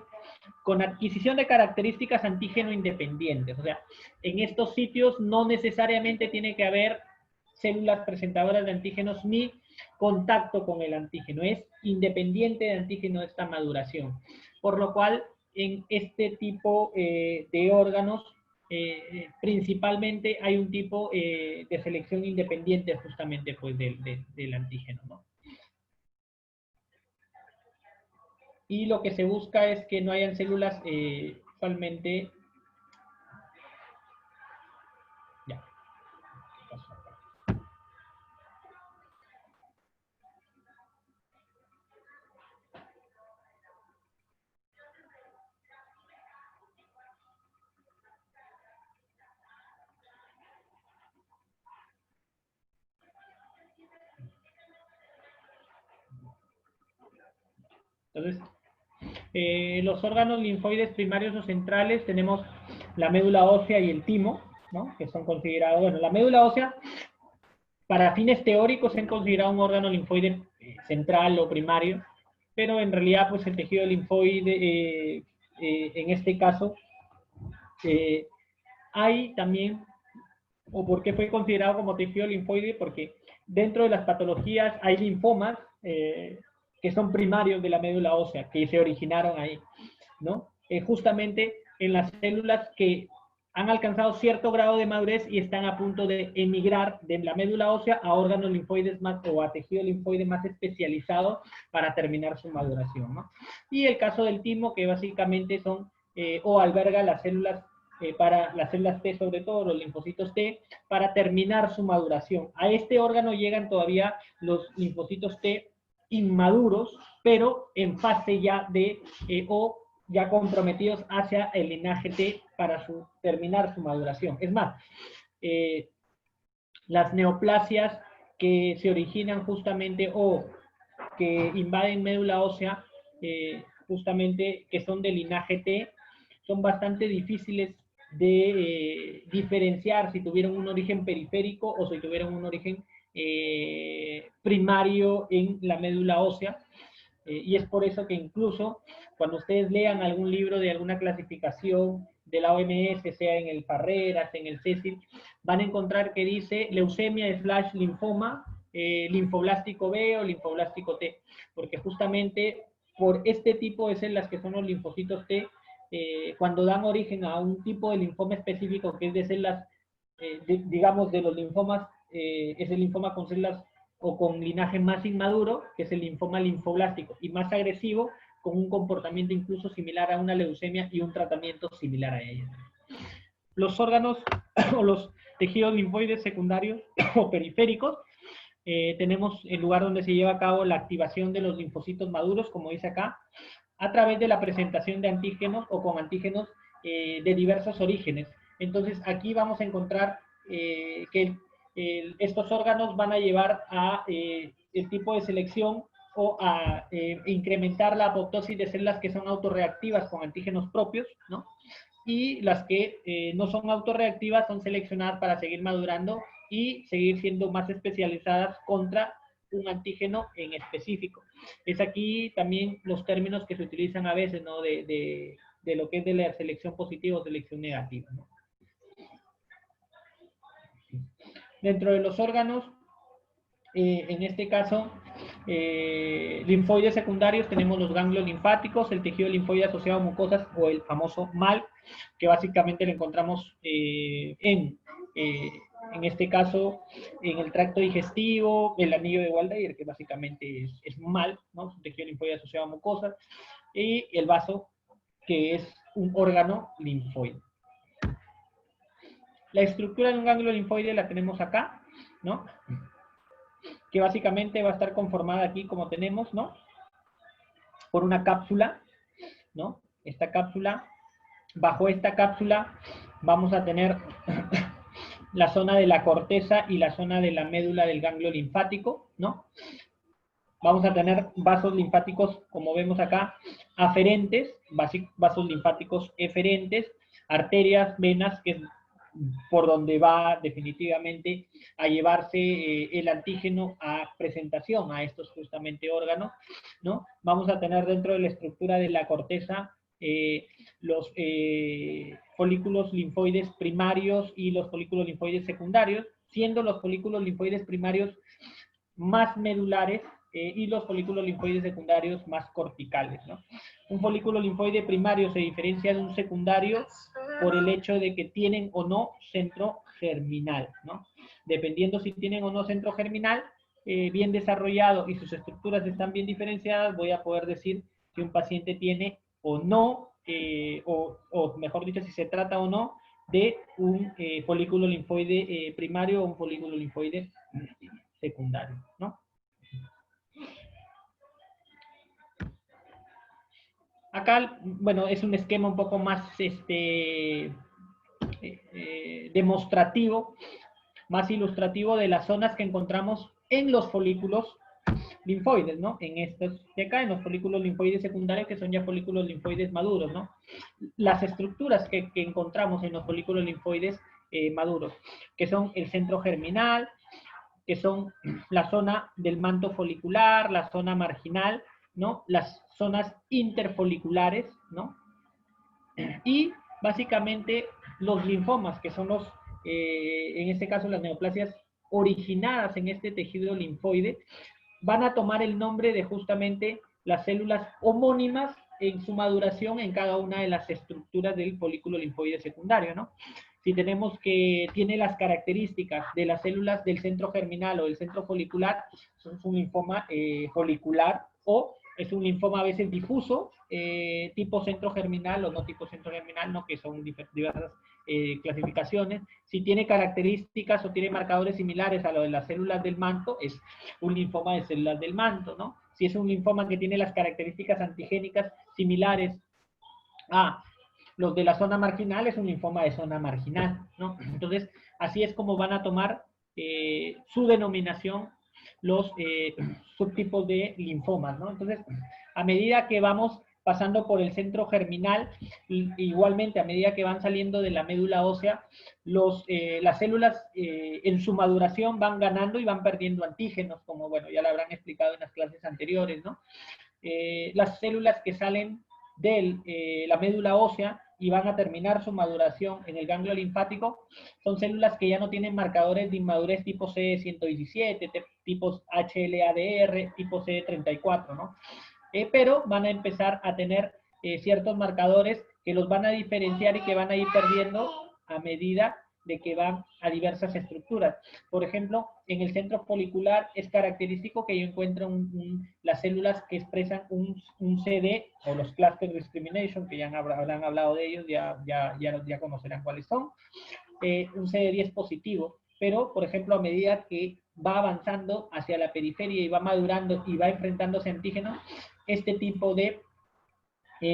con adquisición de características antígeno independientes. O sea, en estos sitios no necesariamente tiene que haber células presentadoras de antígenos ni contacto con el antígeno, es independiente de antígeno esta maduración. Por lo cual, en este tipo de órganos, principalmente hay un tipo de selección independiente justamente pues, del antígeno, ¿no? Y lo que se busca es que no hayan células usualmente... Ya. Entonces, los órganos linfoides primarios o centrales tenemos la médula ósea y el timo, ¿no? Que son considerados, bueno, la médula ósea, para fines teóricos, se han considerado un órgano linfoide central o primario, pero en realidad, pues el tejido linfoide, en este caso, hay también, o por qué fue considerado como tejido linfoide, porque dentro de las patologías hay linfomas, que son primarios de la médula ósea, que se originaron ahí, ¿no? Justamente en las células que han alcanzado cierto grado de madurez y están a punto de emigrar de la médula ósea a órganos linfoides más, o a tejido linfoide más especializado para terminar su maduración, ¿no? Y el caso del timo, que básicamente son, o alberga las células, para las células T, sobre todo los linfocitos T, para terminar su maduración. A este órgano llegan todavía los linfocitos T inmaduros, pero en fase ya de, o ya comprometidos hacia el linaje T para terminar su maduración. Es más, las neoplasias que se originan justamente o que invaden médula ósea, justamente que son de linaje T, son bastante difíciles de diferenciar si tuvieron un origen periférico o si tuvieron un origen primario en la médula ósea, y es por eso que incluso cuando ustedes lean algún libro de alguna clasificación de la OMS, sea en el Parreras, en el CECIL, van a encontrar que dice leucemia / linfoma, linfoblástico B o linfoblástico T, porque justamente por este tipo de células que son los linfocitos T, cuando dan origen a un tipo de linfoma específico que es de células, digamos de los linfomas, es el linfoma con células o con linaje más inmaduro, que es el linfoma linfoblástico, y más agresivo, con un comportamiento incluso similar a una leucemia y un tratamiento similar a ella. Los órganos o los tejidos linfoides secundarios o periféricos, tenemos el lugar donde se lleva a cabo la activación de los linfocitos maduros, como dice acá, a través de la presentación de antígenos o con antígenos de diversos orígenes. Entonces, aquí vamos a encontrar que estos órganos van a llevar a el tipo de selección o a incrementar la apoptosis de células que son autorreactivas con antígenos propios, ¿no? Y las que no son autorreactivas son seleccionadas para seguir madurando y seguir siendo más especializadas contra un antígeno en específico. Es aquí también los términos que se utilizan a veces, ¿no? De de lo que es de la selección positiva o selección negativa, ¿no? Dentro de los órganos, en este caso, linfoides secundarios, tenemos los ganglios linfáticos, el tejido linfoide asociado a mucosas o el famoso MAL, que básicamente lo encontramos en este caso, en el tracto digestivo, el anillo de Waldeyer, que básicamente es MAL, ¿no? Es un tejido linfoide asociado a mucosas, y el vaso, que es un órgano linfoide. La estructura de un ganglio linfoide la tenemos acá, ¿no? Que básicamente va a estar conformada aquí, como tenemos, ¿no? Por una cápsula, ¿no? Esta cápsula, bajo esta cápsula vamos a tener la zona de la corteza y la zona de la médula del ganglio linfático, ¿no? Vamos a tener vasos linfáticos, como vemos acá, aferentes, vasos linfáticos eferentes, arterias, venas, que es por donde va definitivamente a llevarse el antígeno a presentación a estos justamente órganos, ¿no? Vamos a tener dentro de la estructura de la corteza los folículos linfoides primarios y los folículos linfoides secundarios, siendo los folículos linfoides primarios más medulares y los folículos linfoides secundarios más corticales, ¿no? Un folículo linfoide primario se diferencia de un secundario por el hecho de que tienen o no centro germinal, ¿no? Dependiendo si tienen o no centro germinal bien desarrollado y sus estructuras están bien diferenciadas, voy a poder decir que un paciente tiene o no, o mejor dicho, si se trata o no de un folículo linfoide primario o un folículo linfoide secundario, ¿no? Acá, bueno, es un esquema un poco más demostrativo, más ilustrativo de las zonas que encontramos en los folículos linfoides, ¿no? En estos de acá, en los folículos linfoides secundarios, que son ya folículos linfoides maduros, ¿no? Las estructuras que encontramos en los folículos linfoides maduros, que son el centro germinal, que son la zona del manto folicular, la zona marginal, ¿no? Las zonas interfoliculares, ¿no? Y básicamente los linfomas, que son los, en este caso las neoplasias originadas en este tejido linfoide, van a tomar el nombre de justamente las células homónimas en su maduración en cada una de las estructuras del folículo linfoide secundario, ¿no? Si tenemos que tiene las características de las células del centro germinal o del centro folicular, es un linfoma folicular, o es un linfoma a veces difuso, tipo centro germinal o no tipo centro germinal, ¿no? Que son diversas clasificaciones. Si tiene características o tiene marcadores similares a lo de las células del manto, es un linfoma de células del manto, ¿no? Si es un linfoma que tiene las características antigénicas similares a los de la zona marginal, es un linfoma de zona marginal, ¿no? Entonces, así es como van a tomar su denominación los subtipos de linfomas, ¿no? Entonces, a medida que vamos pasando por el centro germinal, igualmente a medida que van saliendo de la médula ósea, las células en su maduración van ganando y van perdiendo antígenos, como bueno, ya lo habrán explicado en las clases anteriores, ¿no? Las células que salen de la médula ósea y van a terminar su maduración en el ganglio linfático, son células que ya no tienen marcadores de inmadurez tipo CD117, tipos HLA-DR, tipo CD34, ¿no? Pero van a empezar a tener ciertos marcadores que los van a diferenciar y que van a ir perdiendo a medida de que van a diversas estructuras. Por ejemplo, en el centro folicular es característico que yo encuentro las células que expresan un CD, o los cluster discrimination, que ya habrán hablado de ellos, ya conocerán cuáles son, un CD10 positivo, pero, por ejemplo, a medida que va avanzando hacia la periferia y va madurando y va enfrentándose a antígenos, este tipo de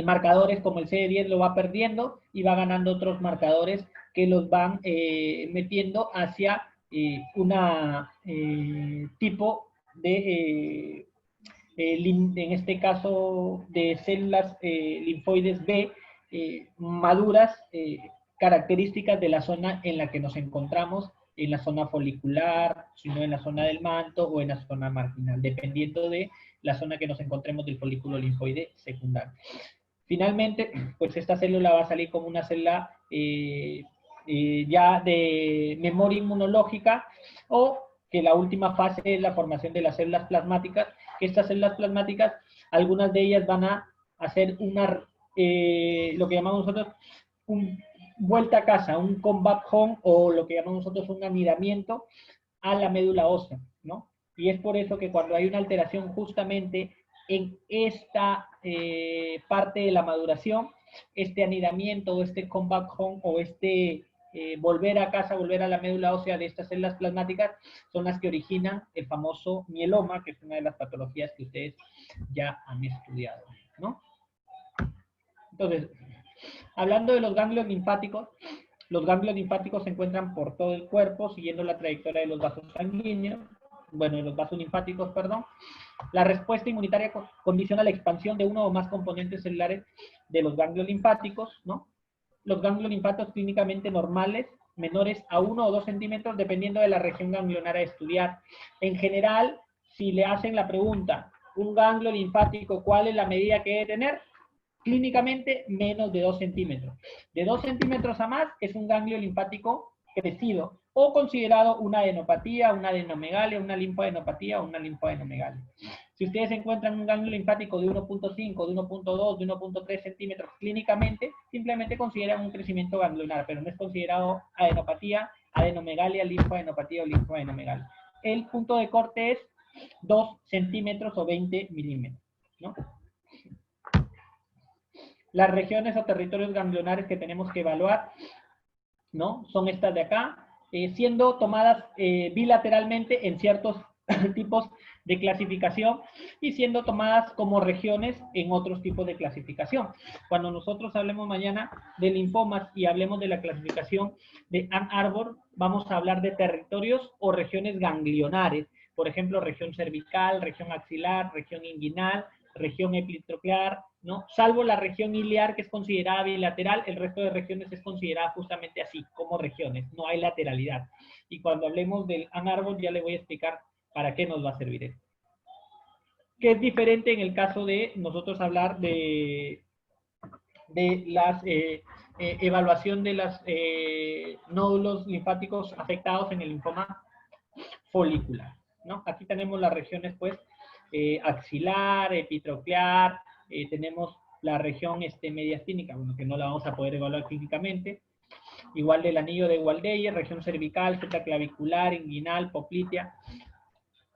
marcadores como el CD10 lo va perdiendo y va ganando otros marcadores que los van metiendo hacia una tipo de, en este caso, de células linfoides B maduras, características de la zona en la que nos encontramos, en la zona folicular, sino en la zona del manto o en la zona marginal, dependiendo de la zona que nos encontremos del folículo linfoide secundario. Finalmente, pues esta célula va a salir como una célula ya de memoria inmunológica, o que la última fase es la formación de las células plasmáticas, que estas células plasmáticas, algunas de ellas van a hacer una, lo que llamamos nosotros un vuelta a casa, un come back home, o lo que llamamos nosotros un anidamiento a la médula ósea, ¿no? Y es por eso que cuando hay una alteración justamente en esta parte de la maduración, este anidamiento o este come back home o este volver a casa, volver a la médula ósea de estas células plasmáticas, son las que originan el famoso mieloma, que es una de las patologías que ustedes ya han estudiado, ¿no? Entonces, hablando de los ganglios linfáticos se encuentran por todo el cuerpo, siguiendo la trayectoria de los vasos sanguíneos, bueno, de los vasos linfáticos, perdón. La respuesta inmunitaria condiciona la expansión de uno o más componentes celulares de los ganglios linfáticos, ¿no? Los ganglios linfáticos clínicamente normales, menores a 1 o 2 centímetros, dependiendo de la región ganglionar a estudiar. En general, si le hacen la pregunta, un ganglio linfático, ¿cuál es la medida que debe tener? Clínicamente, menos de 2 centímetros. De 2 centímetros a más es un ganglio linfático crecido, o considerado una adenopatía, una adenomegalia, una linfadenopatía o una linfaadenomegalia. Si ustedes encuentran un ganglio linfático de 1.5, de 1.2, de 1.3 centímetros clínicamente, simplemente consideran un crecimiento ganglionar, pero no es considerado adenopatía, adenomegalia, linfadenopatía o linfaadenomegalia. El punto de corte es 2 centímetros o 20 milímetros, ¿no? Las regiones o territorios ganglionares que tenemos que evaluar, ¿no? Son estas de acá, siendo tomadas bilateralmente en ciertos tipos de clasificación y siendo tomadas como regiones en otros tipos de clasificación. Cuando nosotros hablemos mañana de linfomas y hablemos de la clasificación de Ann Arbor, vamos a hablar de territorios o regiones ganglionares, por ejemplo, región cervical, región axilar, región inguinal, región epitroclear, ¿no? Salvo la región iliar, que es considerada bilateral, el resto de regiones es considerada justamente así, como regiones, no hay lateralidad. Y cuando hablemos del Ann Arbor ya le voy a explicar para qué nos va a servir esto. Que es diferente en el caso de nosotros hablar de las evaluación de los nódulos linfáticos afectados en el linfoma folicular, ¿no? Aquí tenemos las regiones, pues, axilar, epitroclear, tenemos la región mediastínica, bueno, que no la vamos a poder evaluar clínicamente, igual del anillo de Waldeyer, región cervical, supraclavicular, inguinal, poplitea,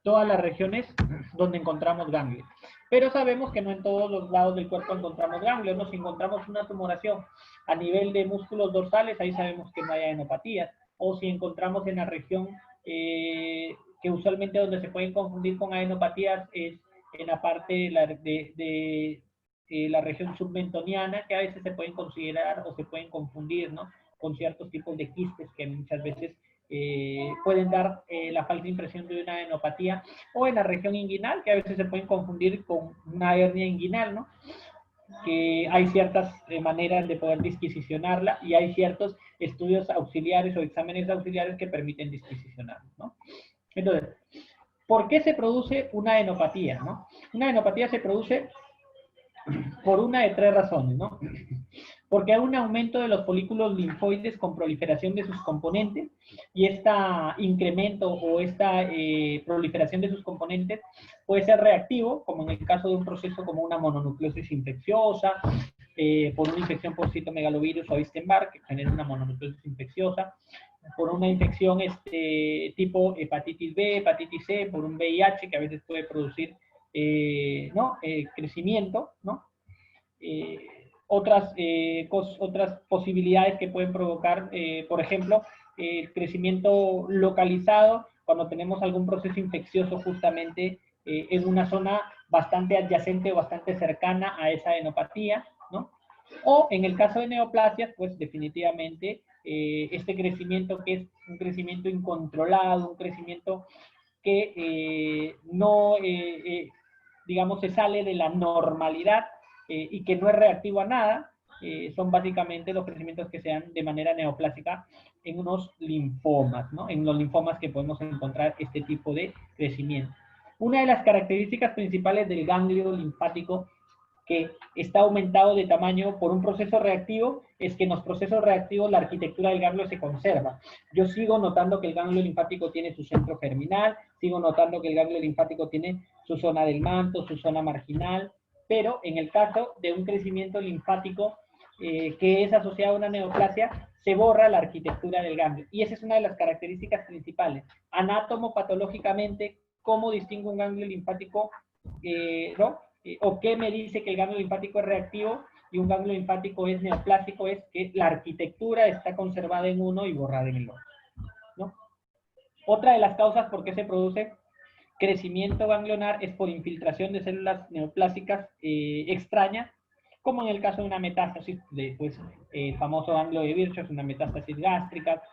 todas las regiones donde encontramos ganglios. Pero sabemos que no en todos los lados del cuerpo encontramos ganglios, ¿no? Si encontramos una tumoración a nivel de músculos dorsales, ahí sabemos que no hay adenopatías, o si encontramos en la región que usualmente donde se pueden confundir con adenopatías es en la parte de la región submentoniana, que a veces se pueden considerar o se pueden confundir, ¿no? Con ciertos tipos de quistes que muchas veces pueden dar la falsa impresión de una adenopatía, o en la región inguinal, que a veces se pueden confundir con una hernia inguinal, ¿no? Que hay ciertas maneras de poder disquisicionarla y hay ciertos estudios auxiliares o exámenes auxiliares que permiten disquisicionarla, ¿no? Entonces, ¿por qué se produce una adenopatía, ¿no? Una adenopatía se produce por una de 3 razones, ¿no? Porque hay un aumento de los folículos linfoides con proliferación de sus componentes, y este incremento o esta proliferación de sus componentes puede ser reactivo, como en el caso de un proceso como una mononucleosis infecciosa, por una infección por citomegalovirus o Epstein-Barr, que genera una mononucleosis infecciosa, por una infección tipo hepatitis B, hepatitis C, por un VIH, que a veces puede producir crecimiento, ¿no? Otras posibilidades que pueden provocar, por ejemplo, el crecimiento localizado cuando tenemos algún proceso infeccioso justamente en una zona bastante adyacente o bastante cercana a esa adenopatía, ¿no? O en el caso de neoplasias, pues definitivamente este crecimiento que es un crecimiento incontrolado, un crecimiento que digamos, se sale de la normalidad y que no es reactivo a nada, son básicamente los crecimientos que se dan de manera neoplásica en unos linfomas, ¿no? En los linfomas que podemos encontrar este tipo de crecimiento. Una de las características principales del ganglio linfático que está aumentado de tamaño por un proceso reactivo es que en los procesos reactivos la arquitectura del ganglio se conserva. Yo sigo notando que el ganglio linfático tiene su centro germinal, sigo notando que el ganglio linfático tiene su zona del manto, su zona marginal, pero en el caso de un crecimiento linfático que es asociado a una neoplasia, se borra la arquitectura del ganglio. Y esa es una de las características principales. Anatomopatológicamente, ¿cómo distingo un ganglio linfático, ¿no? ¿O qué me dice que el ganglio linfático es reactivo y un ganglio linfático es neoplásico? Es que la arquitectura está conservada en uno y borrada en el otro, ¿no? Otra de las causas por qué se produce crecimiento ganglionar es por infiltración de células neoplásicas extrañas, como en el caso de una metástasis, el famoso ganglio de Virchow, una metástasis gástrica,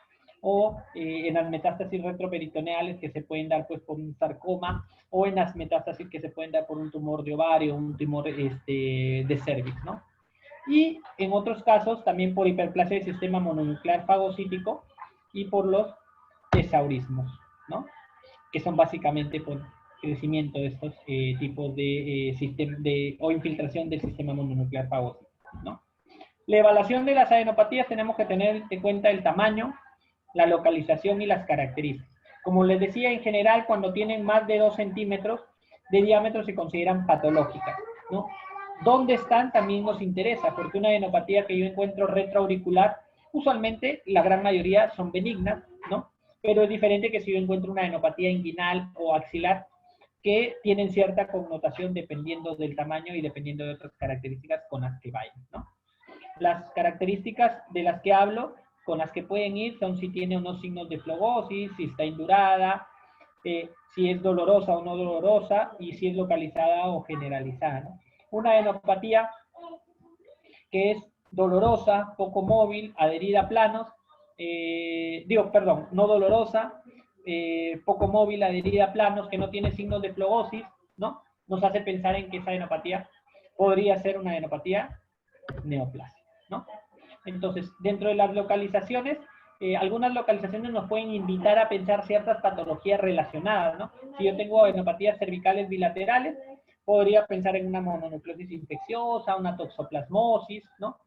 o en las metástasis retroperitoneales que se pueden dar pues por un sarcoma, o en las metástasis que se pueden dar por un tumor de ovario, un tumor de cervix, ¿no? Y en otros casos también por hiperplasia del sistema mononuclear fagocítico y por los tesaurismos, ¿no? Que son básicamente por crecimiento de estos tipos o infiltración del sistema mononuclear fagocítico, ¿no? La evaluación de las adenopatías tenemos que tener en cuenta el tamaño, la localización y las características. Como les decía, en general, cuando tienen más de 2 centímetros de diámetro se consideran patológicas, ¿no? ¿Dónde están? También nos interesa, porque una adenopatía que yo encuentro retroauricular, usualmente la gran mayoría son benignas, ¿no? Pero es diferente que si yo encuentro una adenopatía inguinal o axilar, que tienen cierta connotación dependiendo del tamaño y dependiendo de otras características con las que vayan, ¿no? Las características de las que hablo, con las que pueden ir, son si tiene unos signos de flogosis, si está indurada, si es dolorosa o no dolorosa, y si es localizada o generalizada, ¿no? Una adenopatía que es dolorosa, poco móvil, adherida a planos, no dolorosa, poco móvil, adherida a planos, que no tiene signos de flogosis, ¿no? Nos hace pensar en que esa adenopatía podría ser una adenopatía neoplásica, ¿no? Entonces, dentro de las localizaciones, algunas localizaciones nos pueden invitar a pensar ciertas patologías relacionadas, ¿no? Si yo tengo adenopatías cervicales bilaterales, podría pensar en una mononucleosis infecciosa, una toxoplasmosis, ¿no?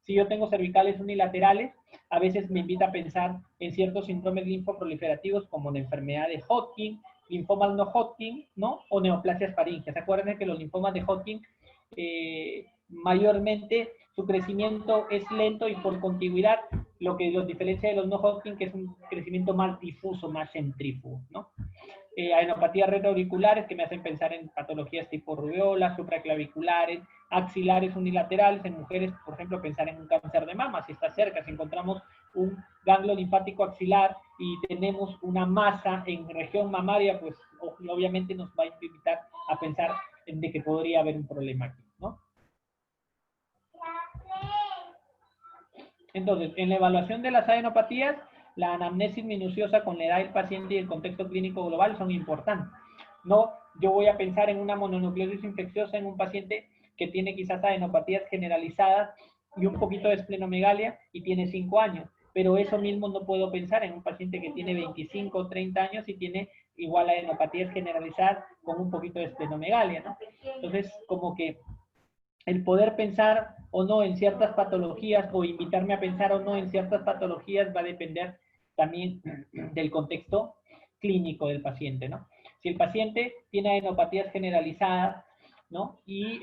Si yo tengo cervicales unilaterales, a veces me invita a pensar en ciertos síndromes linfoproliferativos como la enfermedad de Hodgkin, linfomas no Hodgkin, ¿no? O neoplasias faríngeas. Acuérdense que los linfomas de Hodgkin mayormente su crecimiento es lento y por contigüidad, lo que los diferencia de los no Hodgkin, que es un crecimiento más difuso, más centrífugo, ¿no? Adenopatías retroauriculares que me hacen pensar en patologías tipo rubiola, supraclaviculares, axilares unilaterales, en mujeres, por ejemplo, pensar en un cáncer de mama, si está cerca, si encontramos un ganglio linfático axilar y tenemos una masa en región mamaria, pues obviamente nos va a invitar a pensar en de que podría haber un problema aquí, ¿no? Entonces, en la evaluación de las adenopatías, la anamnesis minuciosa con la edad del paciente y el contexto clínico global son importantes. No, yo voy a pensar en una mononucleosis infecciosa en un paciente que tiene quizás adenopatías generalizadas y un poquito de esplenomegalia y tiene 5 años, pero eso mismo no puedo pensar en un paciente que tiene 25 o 30 años y tiene igual adenopatías generalizadas con un poquito de esplenomegalia, ¿no? Entonces, como que el poder pensar o no en ciertas patologías o invitarme a pensar o no en ciertas patologías va a depender también del contexto clínico del paciente, ¿no? Si el paciente tiene adenopatías generalizadas, ¿no? Y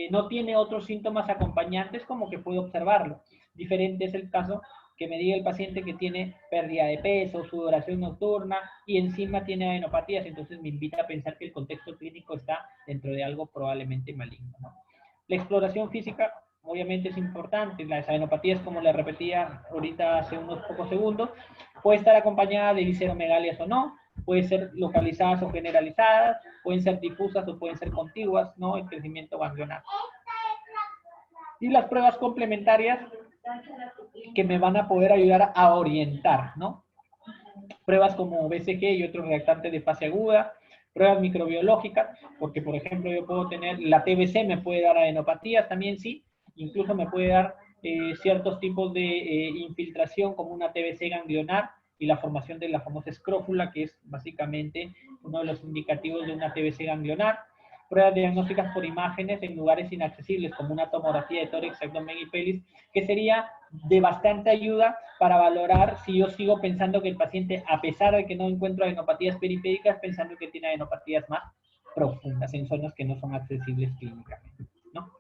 no tiene otros síntomas acompañantes, como que puedo observarlo. Diferente es el caso que me diga el paciente que tiene pérdida de peso, sudoración nocturna y encima tiene adenopatías, entonces me invita a pensar que el contexto clínico está dentro de algo probablemente maligno, ¿no? La exploración física obviamente es importante. Las adenopatías, como les repetía ahorita hace unos pocos segundos, puede estar acompañada de visceromegalias o no, pueden ser localizadas o generalizadas, pueden ser difusas o pueden ser contiguas, ¿no? El crecimiento ganglionar. Y las pruebas complementarias que me van a poder ayudar a orientar, ¿no? Pruebas como BCG y otros reactantes de fase aguda, pruebas microbiológicas, porque por ejemplo yo puedo tener, la TBC me puede dar adenopatías también, sí, incluso me puede dar ciertos tipos de infiltración como una TBC ganglionar y la formación de la famosa escrófula, que es básicamente uno de los indicativos de una TBC ganglionar. pruebas diagnósticas por imágenes en lugares inaccesibles, como una tomografía de tórax, abdomen y pelvis, que sería de bastante ayuda para valorar si yo sigo pensando que el paciente, a pesar de que no encuentro adenopatías peripédicas, pensando que tiene adenopatías más profundas en zonas que no son accesibles clínicamente, ¿no?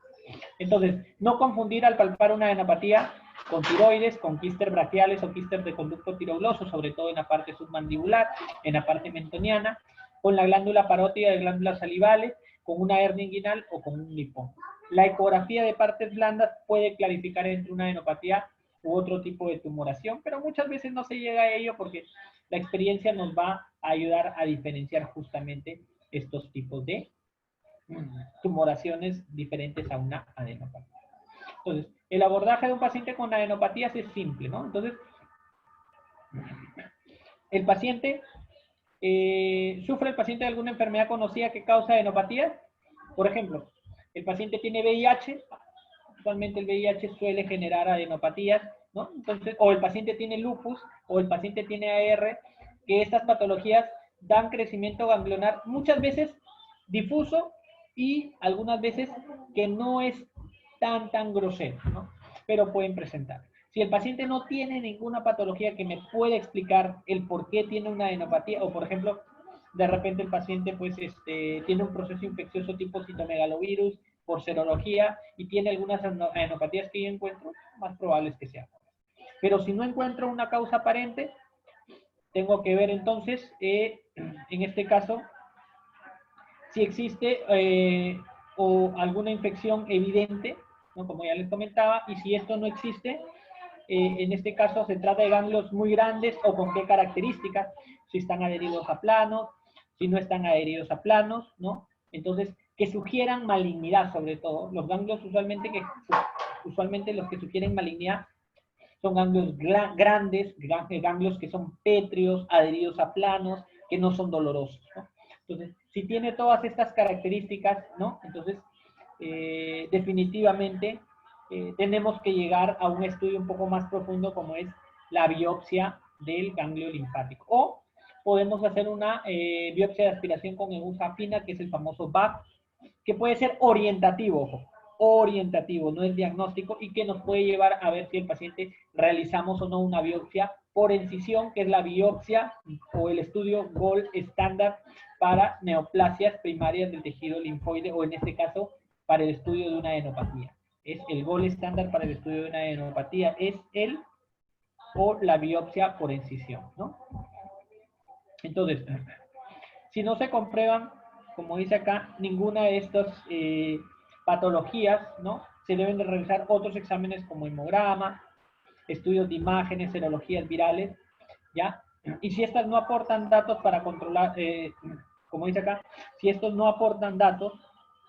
Entonces, no confundir al palpar una adenopatía con tiroides, con quistes braquiales o quistes de conducto tiroidoso, sobre todo en la parte submandibular, en la parte mentoniana, con la glándula parótida de glándulas salivales, con una hernia inguinal o con un lipoma. La ecografía de partes blandas puede clarificar entre una adenopatía u otro tipo de tumoración, pero muchas veces no se llega a ello porque la experiencia nos va a ayudar a diferenciar justamente estos tipos de tumoraciones diferentes a una adenopatía. Entonces, el abordaje de un paciente con adenopatías es simple, ¿no? Entonces, el paciente, ¿sufre el paciente de alguna enfermedad conocida que causa adenopatías? Por ejemplo, el paciente tiene VIH, usualmente el VIH suele generar adenopatías, ¿no? Entonces, o el paciente tiene lupus, o el paciente tiene AR, que estas patologías dan crecimiento ganglionar, muchas veces difuso y algunas veces que no es tan grosero, ¿no? Pero pueden presentar. Si el paciente no tiene ninguna patología que me pueda explicar el por qué tiene una adenopatía, o por ejemplo, de repente el paciente pues tiene un proceso infeccioso tipo citomegalovirus por serología y tiene algunas adenopatías que yo encuentro, más probable es que sea. Pero si no encuentro una causa aparente, tengo que ver entonces, en este caso, si existe o alguna infección evidente, ¿no? Como ya les comentaba, y si esto no existe, en este caso se trata de ganglios muy grandes o con qué características, si están adheridos a planos, si no están adheridos a planos, ¿no? Entonces, que sugieran malignidad sobre todo. Los ganglios usualmente los que sugieren malignidad son ganglios grandes, ganglios que son pétreos, adheridos a planos, que no son dolorosos, ¿no? Entonces, si tiene todas estas características, ¿no? Entonces, definitivamente tenemos que llegar a un estudio un poco más profundo como es la biopsia del ganglio linfático. O podemos hacer una biopsia de aspiración con aguja fina, que es el famoso BAF, que puede ser orientativo, ojo, orientativo, no es diagnóstico, y que nos puede llevar a ver si el paciente realizamos o no una biopsia por incisión, que es la biopsia o el estudio gold estándar para neoplasias primarias del tejido linfoide, o en este caso, para el estudio de una adenopatía. Es el gold estándar para el estudio de una adenopatía, es el o la biopsia por incisión, ¿no? Entonces, si no se comprueban, como dice acá, ninguna de estas patologías, ¿no? Se deben de realizar otros exámenes como hemograma, estudios de imágenes, serologías virales, ¿ya? Y si estas no aportan datos para controlar, como dice acá, si estos no aportan datos,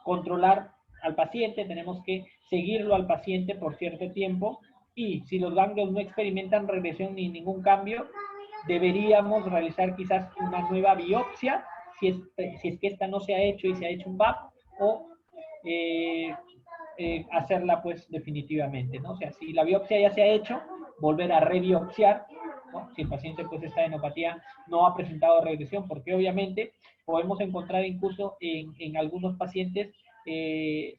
controlar al paciente, tenemos que seguirlo al paciente por cierto tiempo, y si los ganglios no experimentan regresión ni ningún cambio, deberíamos realizar quizás una nueva biopsia, si es que esta no se ha hecho y se ha hecho un BAP, o hacerla pues definitivamente, ¿no? O sea, si la biopsia ya se ha hecho, volver a rebiopsiar, ¿no? Si el paciente pues esta adenopatía no ha presentado regresión, porque obviamente podemos encontrar incluso en algunos pacientes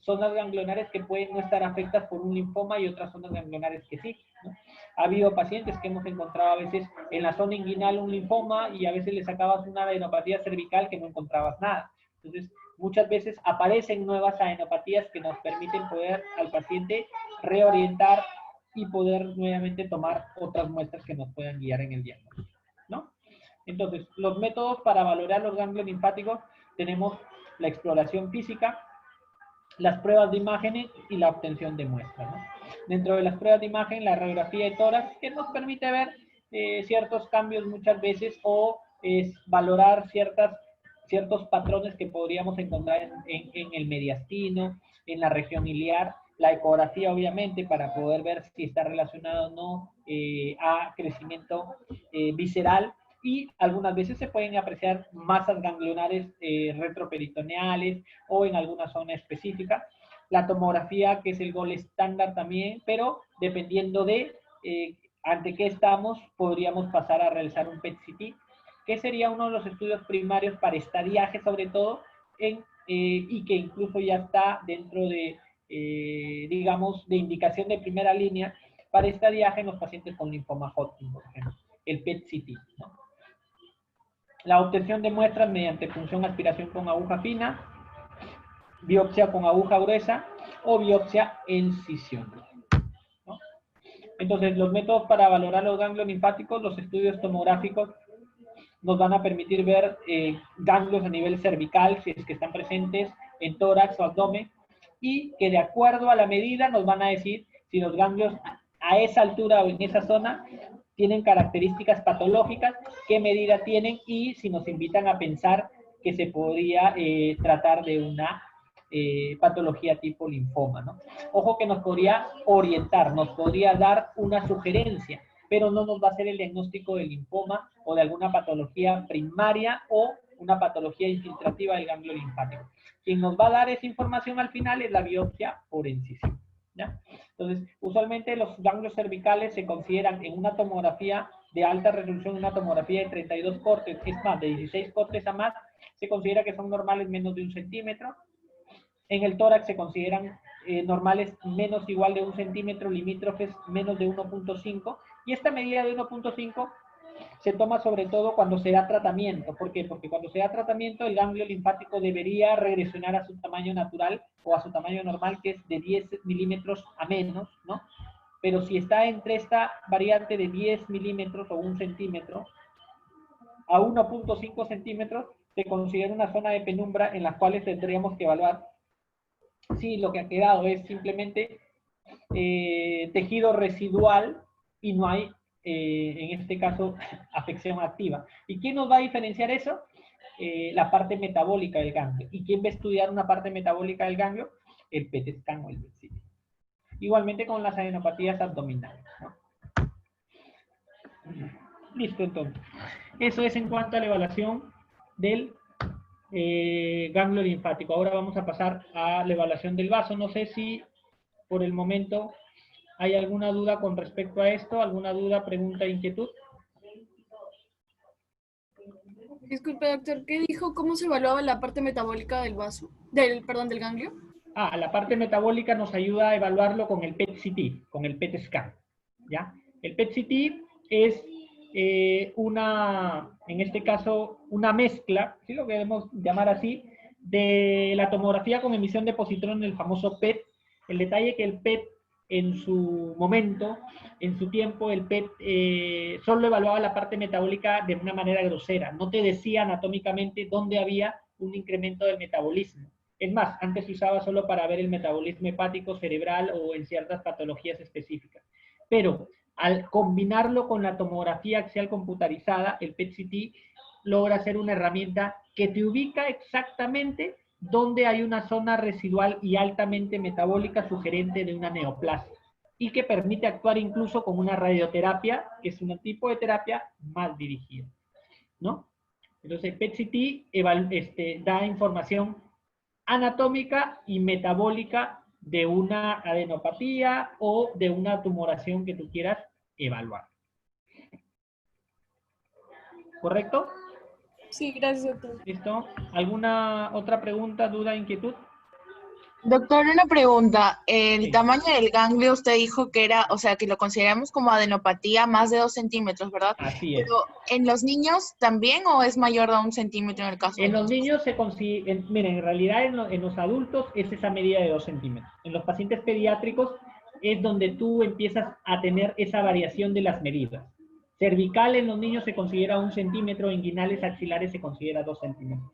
zonas ganglionares que pueden no estar afectadas por un linfoma y otras zonas ganglionares que sí, ¿no? Ha habido pacientes que hemos encontrado a veces en la zona inguinal un linfoma y a veces le sacabas una adenopatía cervical que no encontrabas nada. Entonces, muchas veces aparecen nuevas adenopatías que nos permiten poder al paciente reorientar y poder nuevamente tomar otras muestras que nos puedan guiar en el diagnóstico, ¿no? Entonces, los métodos para valorar los ganglios linfáticos, tenemos la exploración física, las pruebas de imágenes y la obtención de muestras, ¿no? Dentro de las pruebas de imagen, la radiografía de tórax, que nos permite ver ciertos cambios muchas veces, o valorar ciertos patrones que podríamos encontrar en el mediastino, en la región iliar. La ecografía, obviamente, para poder ver si está relacionado o no a crecimiento visceral, y algunas veces se pueden apreciar masas ganglionares retroperitoneales o en alguna zona específica. La tomografía, que es el gold estándar también, pero dependiendo de ante qué estamos, podríamos pasar a realizar un PET-CT, que sería uno de los estudios primarios para estadiaje, sobre todo en y que incluso ya está dentro de, digamos, de indicación de primera línea para estadiaje en los pacientes con linfoma Hodgkin, por ejemplo, el PET-CT, ¿no? La obtención de muestras mediante punción aspiración con aguja fina, biopsia con aguja gruesa o biopsia en cisión, ¿no? Entonces, los métodos para valorar los ganglios linfáticos, los estudios tomográficos nos van a permitir ver ganglios a nivel cervical, si es que están presentes en tórax o abdomen, y que de acuerdo a la medida nos van a decir si los ganglios a esa altura o en esa zona tienen características patológicas, qué medida tienen y si nos invitan a pensar que se podría tratar de una patología tipo linfoma, ¿no? Ojo que nos podría orientar, nos podría dar una sugerencia, pero no nos va a hacer el diagnóstico de linfoma o de alguna patología primaria o una patología infiltrativa del ganglio linfático. Quien nos va a dar esa información al final es la biopsia por incisión, ¿ya? Entonces, usualmente los ganglios cervicales se consideran en una tomografía de alta resolución, una tomografía de 32 cortes, es más, de 16 cortes a más, se considera que son normales menos de 1 centímetro. En el tórax se consideran normales menos igual de 1 centímetro, limítrofes menos de 1.5, y esta medida de 1.5 se toma sobre todo cuando se da tratamiento. ¿Por qué? Porque cuando se da tratamiento el ganglio linfático debería regresionar a su tamaño natural o a su tamaño normal, que es de 10 milímetros a menos, ¿no? Pero si está entre esta variante de 10 milímetros o 1 centímetro a 1.5 centímetros, se considera una zona de penumbra en la cual tendríamos que evaluar si lo que ha quedado es simplemente tejido residual y no hay, en este caso, afección activa. ¿Y quién nos va a diferenciar eso? La parte metabólica del ganglio. ¿Y quién va a estudiar una parte metabólica del ganglio? El PET scan o el PET-CT. Igualmente con las adenopatías abdominales, ¿no? Listo, entonces. Eso es en cuanto a la evaluación del ganglio linfático. Ahora vamos a pasar a la evaluación del vaso. No sé si por el momento hay alguna duda con respecto a esto, alguna duda, pregunta, inquietud. Disculpe, doctor, ¿qué dijo? ¿Cómo se evaluaba la parte metabólica del vaso? Del ganglio. Ah, la parte metabólica nos ayuda a evaluarlo con el PET-CT, con el PET scan, ¿ya? El PET-CT es en este caso, una mezcla, si lo queremos llamar así, de la tomografía con emisión de positrón, el famoso PET. El detalle que el PET en su momento, en su tiempo, el PET solo evaluaba la parte metabólica de una manera grosera, no te decía anatómicamente dónde había un incremento del metabolismo. Es más, antes se usaba solo para ver el metabolismo hepático, cerebral o en ciertas patologías específicas. Pero al combinarlo con la tomografía axial computarizada, el PET-CT logra ser una herramienta que te ubica exactamente dónde hay una zona residual y altamente metabólica sugerente de una neoplasia y que permite actuar incluso con una radioterapia, que es un tipo de terapia más dirigida, ¿no? Entonces, el PET-CT da información anatómica y metabólica de una adenopatía o de una tumoración que tú quieras evaluar. ¿Correcto? Sí, gracias, doctor. ¿Listo? ¿Alguna otra pregunta, duda, inquietud? Doctor, una pregunta. El Sí. tamaño del ganglio usted dijo que era, o sea, que lo consideramos como adenopatía más de 2 centímetros, ¿verdad? Así es. Pero, ¿en los niños también o es mayor de 1 centímetro en el caso de En los niños se consigue, miren, en realidad en los adultos es esa medida de 2 centímetros. En los pacientes pediátricos es donde tú empiezas a tener esa variación de las medidas. Cervical en los niños se considera 1 centímetro, inguinales axilares se considera 2 centímetros.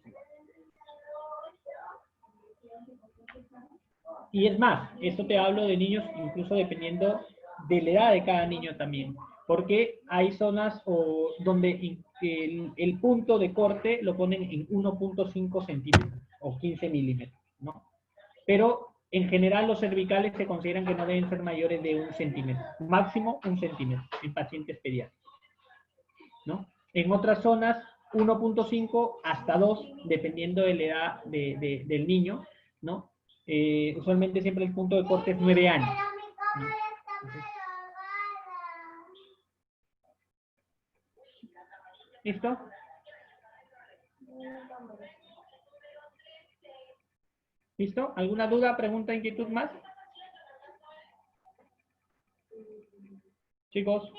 Y es más, esto te hablo de niños incluso dependiendo de la edad de cada niño también, porque hay zonas donde el punto de corte lo ponen en 1.5 centímetros o 15 milímetros, ¿no? Pero en general los cervicales se consideran que no deben ser mayores de 1 centímetro, máximo 1 centímetro en pacientes pediátricos, ¿no? En otras zonas 1.5 hasta 2, dependiendo de la edad del niño, ¿no? Usualmente siempre el punto de corte es 9 años. ¿No? Entonces, ¿listo? ¿Listo? ¿Alguna duda, pregunta, inquietud más? Chicos.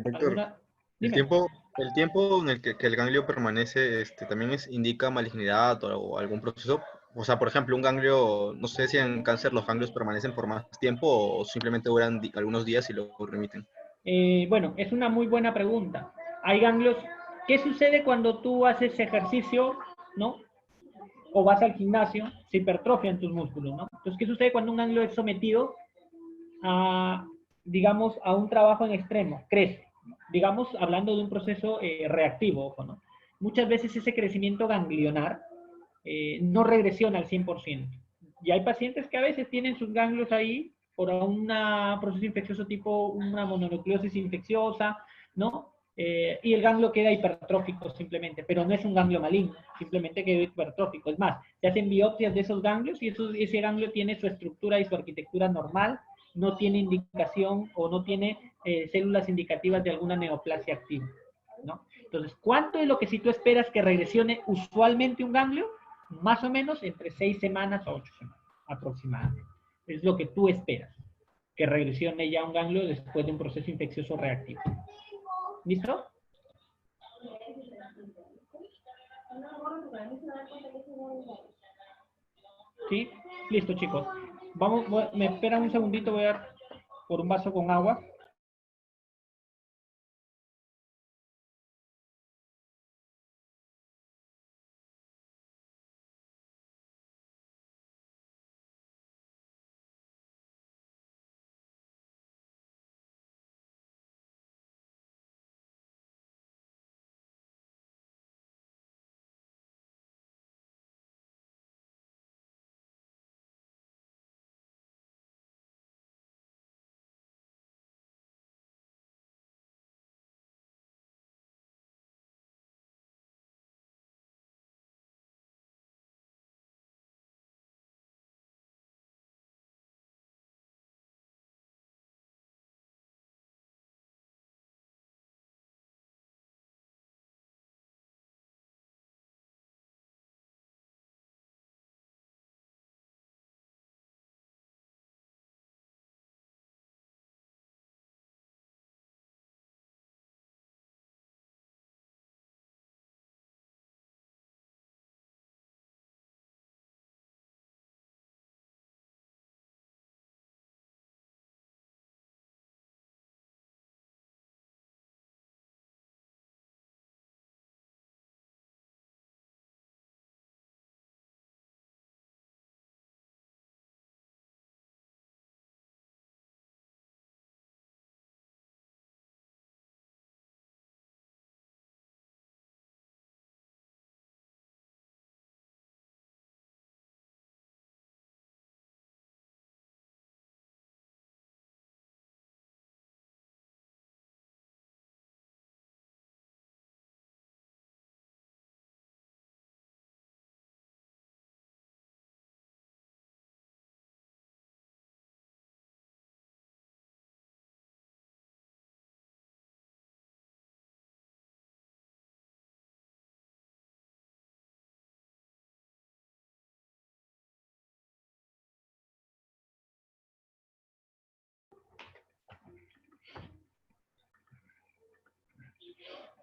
Doctor, Dime. el tiempo en el que el ganglio permanece también indica malignidad o algún proceso. O sea, por ejemplo, un ganglio, no sé si en cáncer los ganglios permanecen por más tiempo o simplemente duran algunos días y luego remiten. Bueno, es una muy buena pregunta. Hay ganglios. ¿Qué sucede cuando tú haces ejercicio, no? O vas al gimnasio, se hipertrofian tus músculos, ¿no? Entonces, ¿qué sucede cuando un ganglio es sometido a, digamos, a un trabajo en extremo? Crece. Digamos, hablando de un proceso reactivo, ojo, ¿no? Muchas veces ese crecimiento ganglionar no regresiona al 100%. Y hay pacientes que a veces tienen sus ganglios ahí por un proceso infeccioso tipo una mononucleosis infecciosa, ¿no? Y el ganglio queda hipertrófico simplemente, pero no es un ganglio maligno, simplemente queda hipertrófico. Es más, se hacen biopsias de esos ganglios y ese ganglio tiene su estructura y su arquitectura normal, no tiene indicación o no tiene células indicativas de alguna neoplasia activa, ¿no? Entonces, ¿cuánto es lo que si tú esperas que regresione usualmente un ganglio? Más o menos entre 6 semanas a 8 semanas, aproximadamente. Es lo que tú esperas, que regresione ya un ganglio después de un proceso infeccioso reactivo. ¿Listo? ¿Sí? Listo, chicos. Vamos, me esperan un segundito, voy a ir por un vaso con agua.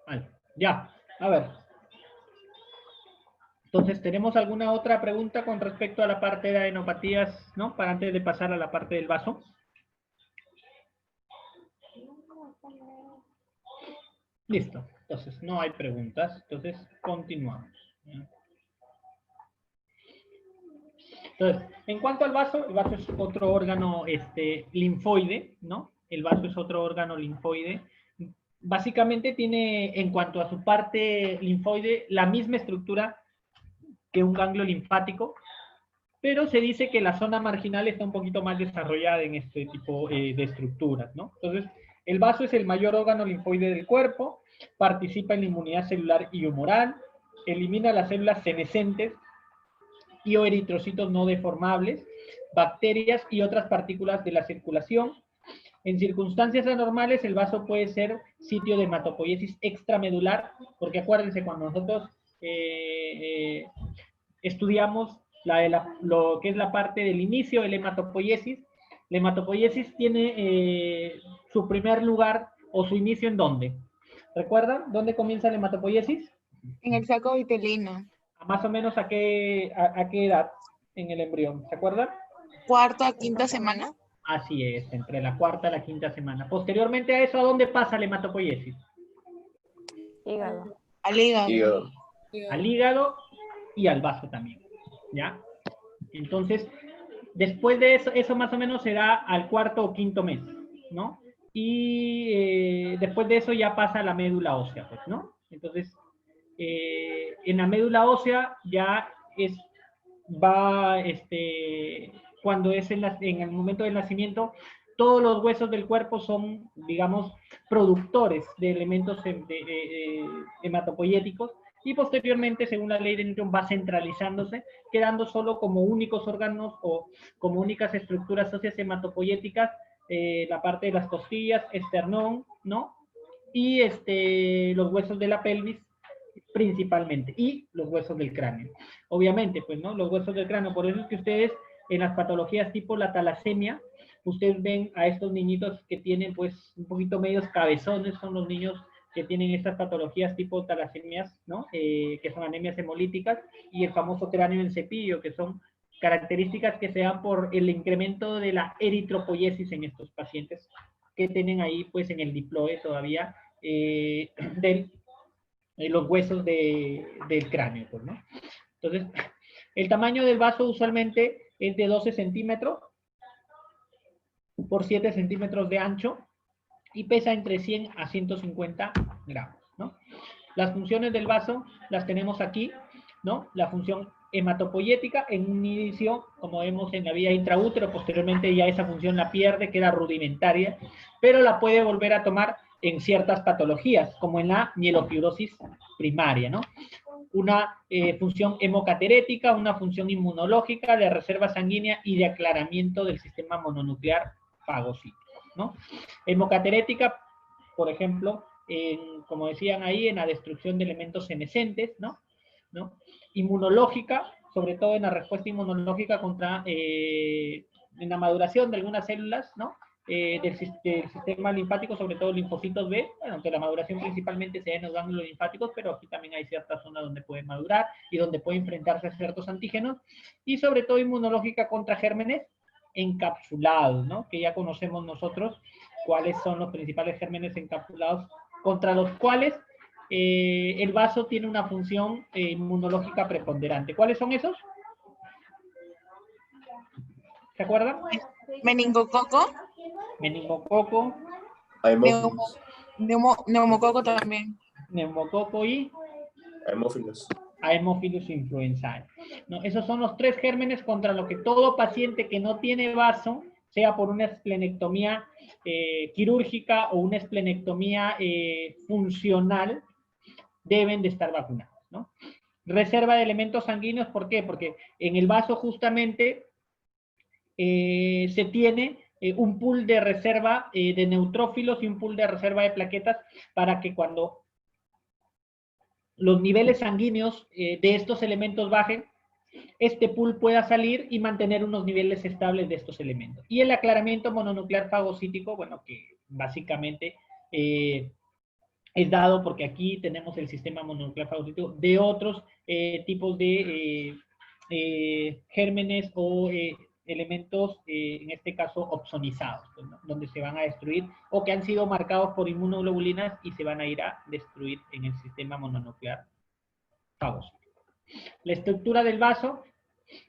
Vale, ya, a ver. Entonces, ¿tenemos alguna otra pregunta con respecto a la parte de adenopatías, ¿no? Para antes de pasar a la parte del vaso. Listo. Entonces, no hay preguntas. Entonces, continuamos. Entonces, en cuanto al vaso, el vaso es otro órgano linfoide, ¿no? El vaso es otro órgano linfoide. Básicamente tiene, en cuanto a su parte linfoide, la misma estructura que un ganglio linfático, pero se dice que la zona marginal está un poquito más desarrollada en este tipo de estructuras, ¿no? Entonces, el vaso es el mayor órgano linfoide del cuerpo, participa en la inmunidad celular y humoral, elimina las células senescentes y o eritrocitos no deformables, bacterias y otras partículas de la circulación. En circunstancias anormales, el vaso puede ser sitio de hematopoiesis extramedular, porque acuérdense, cuando nosotros estudiamos lo que es la parte del inicio de la hematopoiesis. La hematopoiesis tiene su primer lugar o su inicio ¿en dónde? ¿Recuerdan dónde comienza la hematopoiesis? En el saco vitelino. Más o menos a qué edad en el embrión, ¿se acuerdan? Cuarta, quinta semana. Así es, entre la cuarta y la quinta semana. Posteriormente a eso, ¿a dónde pasa la hematopoiesis? Hígado. Al hígado. Al hígado y al vaso también, ¿ya? Entonces, después de eso más o menos se da al cuarto o quinto mes, ¿no? Y después de eso ya pasa a la médula ósea, pues, ¿no? Entonces, en la médula ósea ya cuando es en el momento del nacimiento, todos los huesos del cuerpo son, digamos, productores de elementos hematopoyéticos, y posteriormente, según la ley de Newton, va centralizándose, quedando solo como únicos órganos o como únicas estructuras óseas hematopoyéticas, la parte de las costillas, esternón, ¿no? Y los huesos de la pelvis, principalmente, y los huesos del cráneo. Obviamente, pues, ¿no? Los huesos del cráneo, por eso es que ustedes, en las patologías tipo la talasemia, ustedes ven a estos niñitos que tienen, pues, un poquito medios cabezones, son los niños que tienen estas patologías tipo talasemias, ¿no? Que son anemias hemolíticas, y el famoso cráneo en cepillo, que son características que se dan por el incremento de la eritropoiesis en estos pacientes que tienen ahí, pues, en el diploide todavía los huesos del cráneo, pues, ¿no? Entonces, el tamaño del vaso usualmente es de 12 centímetros por 7 centímetros de ancho, y pesa entre 100 a 150 gramos, ¿no? Las funciones del vaso las tenemos aquí, ¿no? La función hematopoyética en un inicio, como vemos en la vía intraútero, posteriormente ya esa función la pierde, queda rudimentaria, pero la puede volver a tomar en ciertas patologías, como en la mielofibrosis primaria, ¿no? Una función hemocaterética, una función inmunológica, de reserva sanguínea y de aclaramiento del sistema mononuclear fagocítico, ¿no? Hemocaterética, por ejemplo, como decían ahí, en la destrucción de elementos senescentes, ¿no? Inmunológica, sobre todo en la respuesta inmunológica contra, en la maduración de algunas células, ¿no? Del sistema linfático, sobre todo linfocitos B, bueno, aunque la maduración principalmente se da en los ganglios linfáticos, pero aquí también hay ciertas zonas donde puede madurar y donde puede enfrentarse a ciertos antígenos, y sobre todo inmunológica contra gérmenes encapsulados, ¿no? Que ya conocemos nosotros cuáles son los principales gérmenes encapsulados contra los cuales el vaso tiene una función inmunológica preponderante. ¿Cuáles son esos? ¿Se acuerdan? Meningococo. Meningococo. Neumococo también. Neumococo y Haemophilus. Haemophilus influenzae. ¿No? Esos son los 3 gérmenes contra los que todo paciente que no tiene vaso, sea por una esplenectomía quirúrgica o una esplenectomía funcional, deben de estar vacunados, ¿no? Reserva de elementos sanguíneos, ¿por qué? Porque en el vaso justamente se tiene un pool de reserva de neutrófilos y un pool de reserva de plaquetas, para que cuando los niveles sanguíneos de estos elementos bajen, este pool pueda salir y mantener unos niveles estables de estos elementos. Y el aclaramiento mononuclear fagocítico, bueno, que básicamente es dado porque aquí tenemos el sistema mononuclear fagocítico de otros tipos de gérmenes o elementos, en este caso, opsonizados, pues, ¿no? Donde se van a destruir o que han sido marcados por inmunoglobulinas y se van a ir a destruir en el sistema mononuclear fagocítico. La estructura del vaso,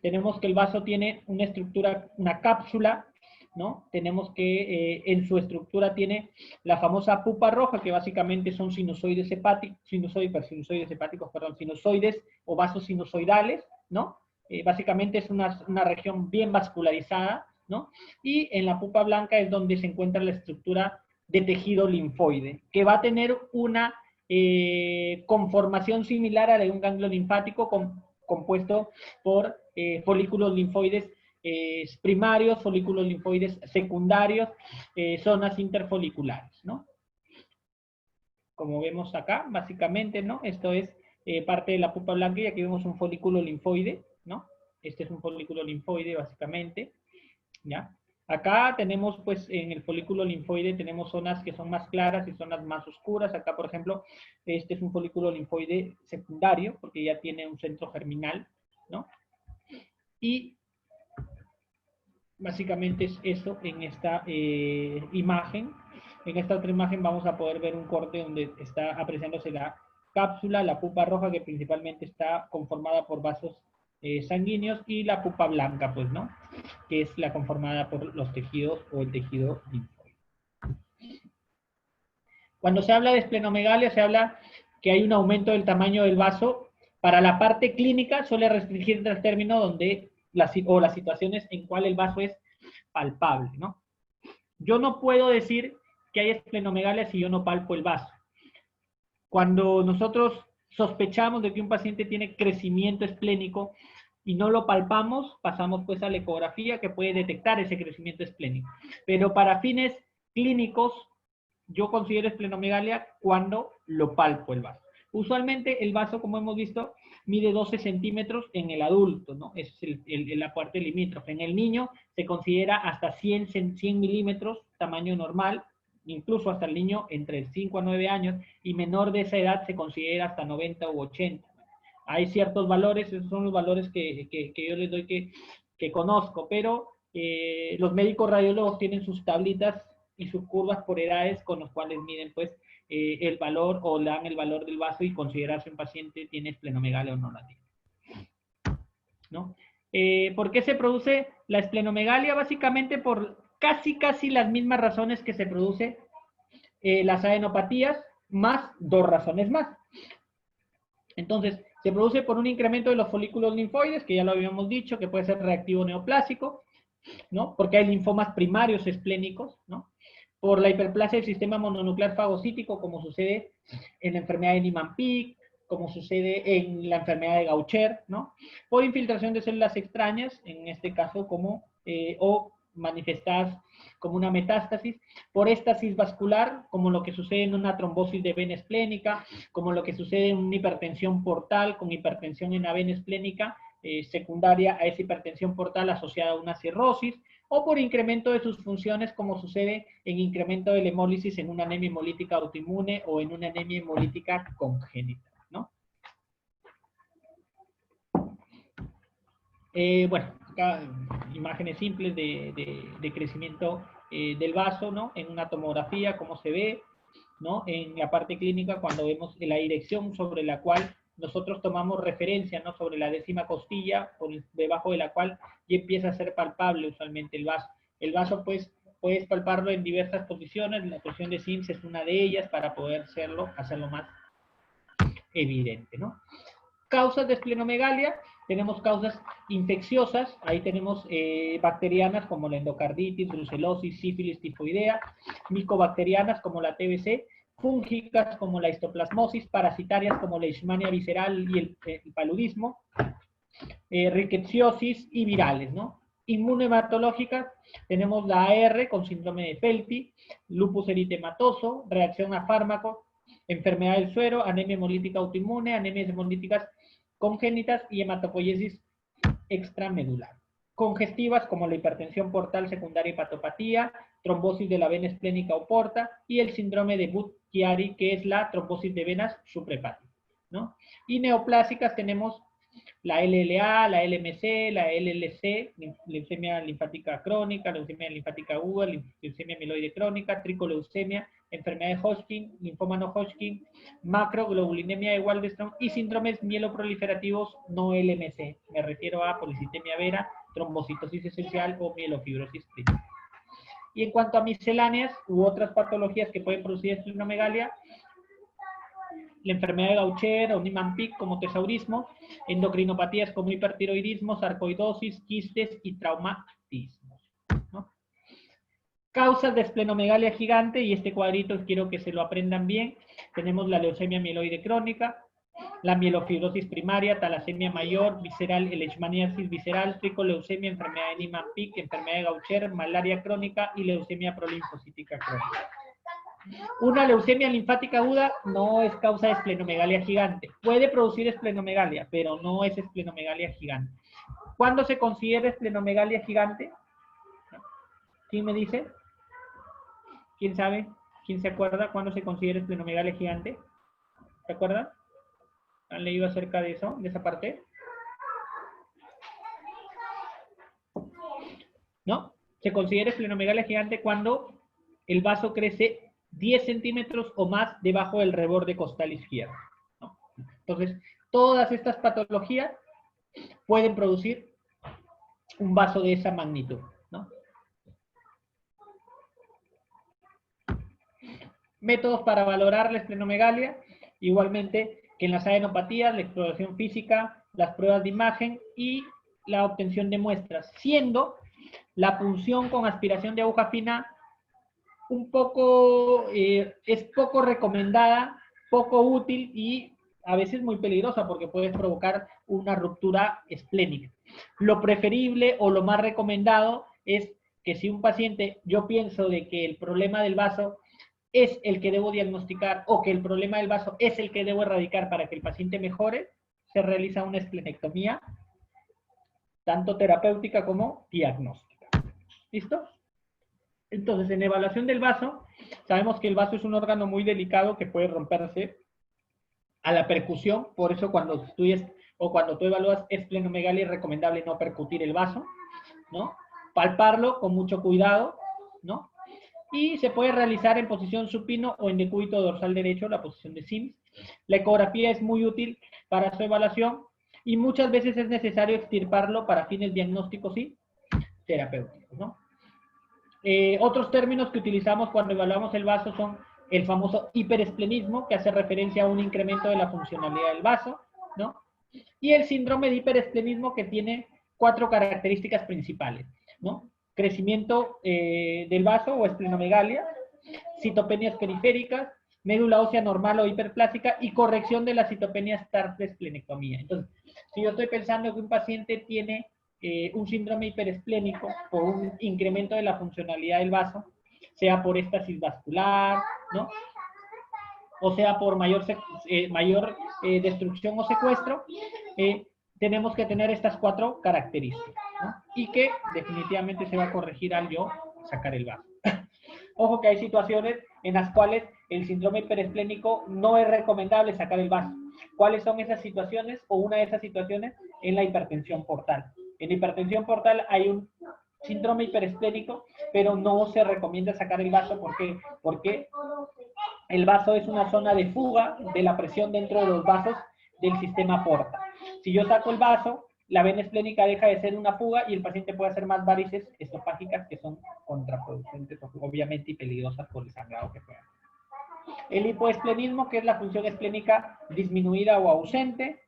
tenemos que el vaso tiene una estructura, una cápsula, ¿no? Tenemos que en su estructura tiene la famosa pupa roja, que básicamente son sinusoides hepáticos, sinusoides o vasos sinusoidales, ¿no? Básicamente es una región bien vascularizada, ¿no? Y en la pupa blanca es donde se encuentra la estructura de tejido linfoide, que va a tener una conformación similar a la de un ganglio linfático compuesto por folículos linfoides primarios, folículos linfoides secundarios, zonas interfoliculares, ¿no? Como vemos acá, básicamente, ¿no? Esto es parte de la pupa blanca y aquí vemos un folículo linfoide, ¿no? Este es un folículo linfoide, básicamente, ¿ya? Acá tenemos, pues, en el folículo linfoide tenemos zonas que son más claras y zonas más oscuras. Acá, por ejemplo, este es un folículo linfoide secundario, porque ya tiene un centro germinal, ¿no? Y básicamente es eso en esta imagen. En esta otra imagen vamos a poder ver un corte donde está apreciándose la cápsula, la pupa roja, que principalmente está conformada por vasos sanguíneos, y la pupa blanca, pues, ¿no? Que es la conformada por los tejidos o el tejido linfoide. Cuando se habla de esplenomegalia, se habla que hay un aumento del tamaño del vaso. Para la parte clínica suele restringirse el término donde las situaciones en cual el vaso es palpable, ¿no? Yo no puedo decir que hay esplenomegalia si yo no palpo el vaso. Cuando nosotros sospechamos de que un paciente tiene crecimiento esplénico y no lo palpamos, pasamos pues a la ecografía, que puede detectar ese crecimiento esplénico. Pero para fines clínicos, yo considero esplenomegalia cuando lo palpo el vaso. Usualmente el vaso, como hemos visto, mide 12 centímetros en el adulto, ¿no? Es la parte limítrofe. En el niño se considera hasta 100 milímetros, tamaño normal, incluso hasta el niño entre 5 a 9 años, y menor de esa edad se considera hasta 90 u 80. Hay ciertos valores, esos son los valores que yo les doy que conozco, pero los médicos radiólogos tienen sus tablitas y sus curvas por edades con los cuales miden pues el valor, o le dan el valor del vaso y considerar si un paciente tiene esplenomegalia o no la tiene, ¿no? ¿Por qué se produce la esplenomegalia? Básicamente por casi las mismas razones que se produce las adenopatías, más dos razones más. Entonces, se produce por un incremento de los folículos linfoides, que ya lo habíamos dicho, que puede ser reactivo neoplásico, ¿no? Porque hay linfomas primarios esplénicos, ¿no? Por la hiperplasia del sistema mononuclear fagocítico, como sucede en la enfermedad de Niemann-Pick, como sucede en la enfermedad de Gaucher, ¿no? Por infiltración de células extrañas, en este caso como, o manifestadas como una metástasis, por éstasis vascular, como lo que sucede en una trombosis de vena esplénica, como lo que sucede en una hipertensión portal con hipertensión en la vena esplénica, secundaria a esa hipertensión portal asociada a una cirrosis, o por incremento de sus funciones, como sucede en incremento de la hemólisis en una anemia hemolítica autoinmune o en una anemia hemolítica congénita, ¿no? Bueno, acá imágenes simples de crecimiento del vaso, ¿no? En una tomografía, cómo se ve, ¿no? En la parte clínica, cuando vemos la dirección sobre la cual nosotros tomamos referencia, ¿no? Sobre la décima costilla, por debajo de la cual ya empieza a ser palpable usualmente el vaso. El vaso, pues, puedes palparlo en diversas posiciones, la posición de Sims es una de ellas para poder hacerlo más evidente, ¿no? Causas de esplenomegalia, tenemos causas infecciosas, ahí tenemos bacterianas como la endocarditis, brucelosis, sífilis tifoidea, micobacterianas como la TBC, fúngicas como la histoplasmosis, parasitarias como la leishmania visceral y el paludismo, rickettsiosis y virales, ¿no? Inmunohematológicas, tenemos la AR con síndrome de Felty, lupus eritematoso, reacción a fármacos, enfermedad del suero, anemia hemolítica autoinmune, anemias hemolíticas congénitas y hematopoiesis extramedular. Congestivas como la hipertensión portal secundaria hepatopatía, trombosis de la vena esplénica o porta, y el síndrome de Budd-Chiari, que es la trombosis de venas suprahepáticas, ¿no? Y neoplásicas tenemos la LLA, la LMC, la LLC, leucemia linfática crónica, leucemia linfática aguda, leucemia mieloide crónica, tricoleucemia, enfermedad de Hodgkin, linfoma no Hodgkin, macroglobulinemia de Waldenström y síndromes mieloproliferativos no LMC. Me refiero a policitemia vera, trombocitosis esencial o mielofibrosis primaria. Y en cuanto a misceláneas u otras patologías que pueden producir esplenomegalia, la enfermedad de Gaucher o Niemann-Pick como tesaurismo, endocrinopatías como hipertiroidismo, sarcoidosis, quistes y traumatismos, ¿no? Causas de esplenomegalia gigante, y este cuadrito quiero que se lo aprendan bien. Tenemos la leucemia mieloide crónica, la mielofibrosis primaria, talasemia mayor, visceral, leishmaniasis visceral, tricoleucemia, enfermedad de Niemann-Pick, enfermedad de Gaucher, malaria crónica y leucemia prolinfocítica crónica. Una leucemia linfática aguda no es causa de esplenomegalia gigante. Puede producir esplenomegalia, pero no es esplenomegalia gigante. ¿Cuándo se considera esplenomegalia gigante? ¿Quién me dice? ¿Quién sabe? ¿Quién se acuerda cuándo se considera esplenomegalia gigante? ¿Se acuerdan? ¿Han leído acerca de eso, de esa parte? ¿No? Se considera esplenomegalia gigante cuando el vaso crece 10 centímetros o más debajo del reborde costal izquierdo, ¿no? Entonces, todas estas patologías pueden producir un vaso de esa magnitud, ¿no? Métodos para valorar la esplenomegalia, igualmente que en las adenopatías, la exploración física, las pruebas de imagen y la obtención de muestras, siendo la punción con aspiración de aguja fina un poco, es poco recomendada, poco útil y a veces muy peligrosa porque puede provocar una ruptura esplénica. Lo preferible o lo más recomendado es que si un paciente, yo pienso de que el problema del vaso es el que debo diagnosticar o que el problema del vaso es el que debo erradicar para que el paciente mejore, se realiza una esplenectomía, tanto terapéutica como diagnóstica. ¿Listo? Entonces, en evaluación del vaso, sabemos que el vaso es un órgano muy delicado que puede romperse a la percusión, por eso cuando estudias o cuando tú evalúas esplenomegalia es recomendable no percutir el vaso, ¿no? Palparlo con mucho cuidado, ¿no? Y se puede realizar en posición supino o en decúbito dorsal derecho, la posición de Sims. La ecografía es muy útil para su evaluación y muchas veces es necesario extirparlo para fines diagnósticos y terapéuticos, ¿no? Otros términos que utilizamos cuando evaluamos el vaso son el famoso hiperesplenismo, que hace referencia a un incremento de la funcionalidad del vaso, ¿no? Y el síndrome de hiperesplenismo, que tiene 4 características principales, ¿no? Crecimiento del vaso o esplenomegalia, citopenias periféricas, médula ósea normal o hiperplásica y corrección de las citopenias TARF de esplenectomía. Entonces, si yo estoy pensando que un paciente tiene un síndrome hiperesplénico por un incremento de la funcionalidad del vaso, sea por éstasis vascular, ¿no? O sea por mayor destrucción o secuestro, tenemos que tener estas 4 características, ¿no? Y que definitivamente se va a corregir al yo sacar el vaso. Ojo que hay situaciones en las cuales el síndrome hiperesplénico no es recomendable sacar el vaso. ¿Cuáles son esas situaciones? O una de esas situaciones en la hipertensión portal. En la hipertensión portal hay un síndrome hiperesplénico, pero no se recomienda sacar el vaso. ¿Por qué? Porque el vaso es una zona de fuga de la presión dentro de los vasos del sistema porta. Si yo saco el vaso, la vena esplénica deja de ser una fuga y el paciente puede hacer más varices esofágicas que son contraproducentes, obviamente, y peligrosas por el sangrado que puedan. El hipoesplenismo, que es la función esplénica disminuida o ausente.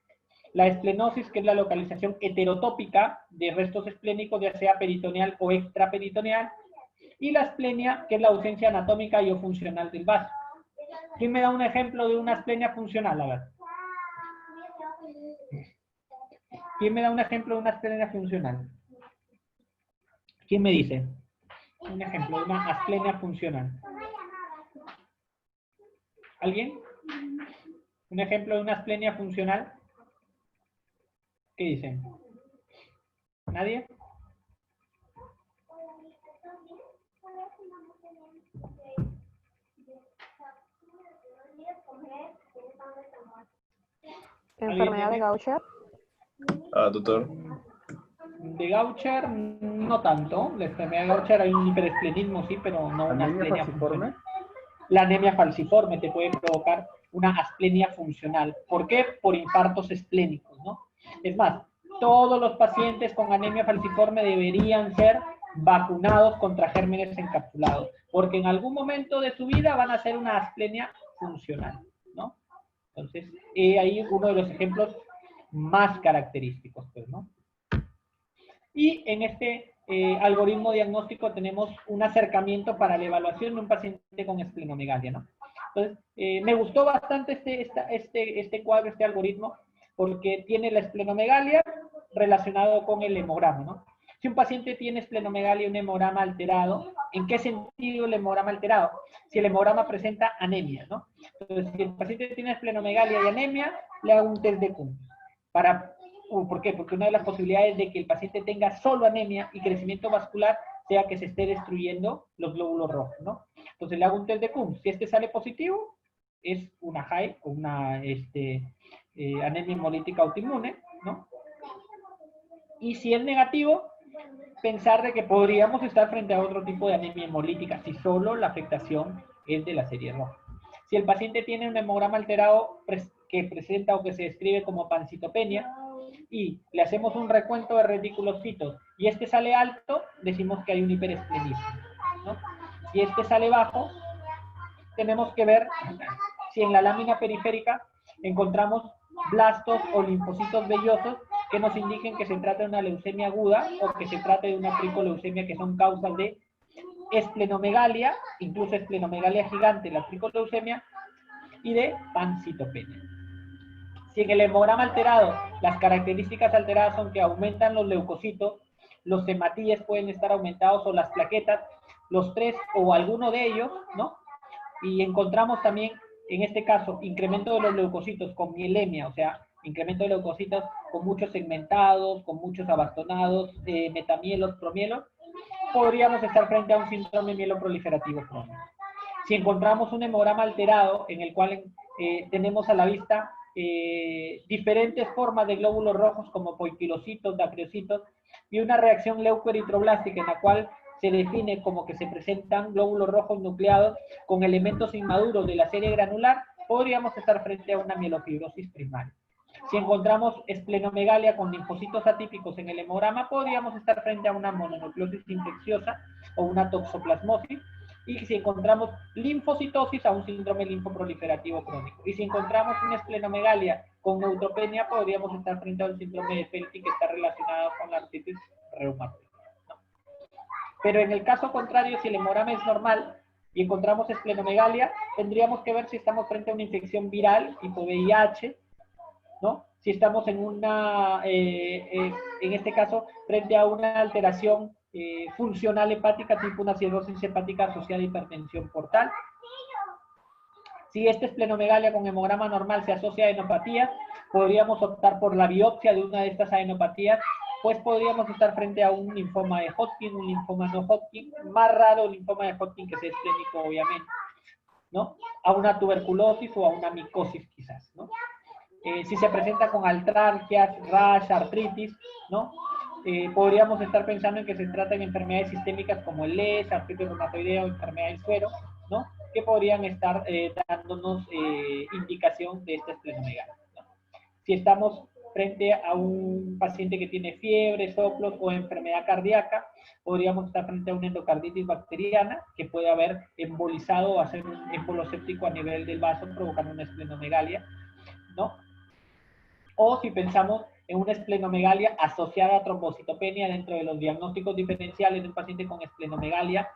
La esplenosis, que es la localización heterotópica de restos esplénicos, ya sea peritoneal o extraperitoneal. Y la esplenia, que es la ausencia anatómica y o funcional del vaso. ¿Quién me da un ejemplo de una esplenia funcional? A ver. ¿Quién me da un ejemplo de una asplenia funcional? ¿Quién me dice? Un ejemplo de una asplenia funcional. ¿Alguien? ¿Un ejemplo de una asplenia funcional? ¿Qué dicen? ¿Nadie? ¿Enfermedad de Gaucher? Doctor. De Gaucher, no tanto. La enfermedad de Gaucher hay un hiperesplenismo, sí, pero no una asplenia funcional. La anemia falciforme te puede provocar una asplenia funcional. ¿Por qué? Por infartos esplénicos, ¿no? Es más, todos los pacientes con anemia falciforme deberían ser vacunados contra gérmenes encapsulados, porque en algún momento de su vida van a hacer una asplenia funcional, ¿no? Entonces, ahí uno de los ejemplos más característicos, pues, ¿no? Y en este algoritmo diagnóstico tenemos un acercamiento para la evaluación de un paciente con esplenomegalia, ¿no? Entonces, me gustó bastante este cuadro, este algoritmo, porque tiene la esplenomegalia relacionado con el hemograma, ¿no? Si un paciente tiene esplenomegalia y un hemograma alterado, ¿en qué sentido el hemograma alterado? Si el hemograma presenta anemia, ¿no? Entonces, si el paciente tiene esplenomegalia y anemia, le hago un test de Kuhn para ¿Por qué? Porque una de las posibilidades de que el paciente tenga solo anemia y crecimiento vascular sea que se esté destruyendo los glóbulos rojos, ¿no? Entonces le hago un test de Coombs. Si este sale positivo, es una HAI, o una anemia hemolítica autoinmune, ¿no? Y si es negativo, pensar de que podríamos estar frente a otro tipo de anemia hemolítica, si solo la afectación es de la serie roja. Si el paciente tiene un hemograma alterado que presenta o que se describe como pancitopenia, y le hacemos un recuento de reticulocitos y este sale alto, decimos que hay un hiperesplenismo, ¿no? Si este sale bajo, tenemos que ver si en la lámina periférica encontramos blastos o linfocitos vellosos que nos indiquen que se trata de una leucemia aguda o que se trata de una tricoleucemia, que son causas de esplenomegalia, incluso esplenomegalia gigante, la tricoleucemia, y de pancitopenia. Si en el hemograma alterado las características alteradas son que aumentan los leucocitos, los hematíes pueden estar aumentados o las plaquetas, los tres o alguno de ellos, ¿no? Y encontramos también, en este caso, incremento de los leucocitos con mielemia, o sea, incremento de leucocitos con muchos segmentados, con muchos abastonados, metamielos, promielos, podríamos estar frente a un síndrome mieloproliferativo crónico. Si encontramos un hemograma alterado en el cual tenemos a la vista diferentes formas de glóbulos rojos como poiquilocitos, dacriocitos, y una reacción leucoeritroblástica en la cual se define como que se presentan glóbulos rojos nucleados con elementos inmaduros de la serie granular, podríamos estar frente a una mielofibrosis primaria. Si encontramos esplenomegalia con linfocitos atípicos en el hemograma, podríamos estar frente a una mononucleosis infecciosa o una toxoplasmosis. Y si encontramos linfocitosis, a un síndrome linfoproliferativo crónico. Y si encontramos una esplenomegalia con neutropenia, podríamos estar frente a un síndrome de Felty que está relacionado con la artritis reumatoide, ¿no? Pero en el caso contrario, si el hemograma es normal y encontramos esplenomegalia, tendríamos que ver si estamos frente a una infección viral tipo VIH, ¿no? Si estamos en una, en este caso, frente a una alteración funcional hepática tipo una cirrosis hepática asociada a hipertensión portal. Si esta esplenomegalia con hemograma normal se asocia a adenopatías, podríamos optar por la biopsia de una de estas adenopatías, pues podríamos estar frente a un linfoma de Hodgkin, un linfoma no Hodgkin, más raro el linfoma de Hodgkin que es esplénico obviamente, ¿no? A una tuberculosis o a una micosis quizás, ¿no? Si se presenta con artralgias, rash, artritis, ¿no? Podríamos estar pensando en que se trata de enfermedades sistémicas como el LES, artritis reumatoidea o enfermedad del suero, ¿no? Que podrían estar dándonos indicación de esta esplenomegalia, ¿no? Si estamos frente a un paciente que tiene fiebre, soplos o enfermedad cardíaca, podríamos estar frente a una endocarditis bacteriana que puede haber embolizado o hacer un embolo séptico a nivel del vaso provocando una esplenomegalia, ¿no? O si pensamos en una esplenomegalia asociada a trombocitopenia dentro de los diagnósticos diferenciales de un paciente con esplenomegalia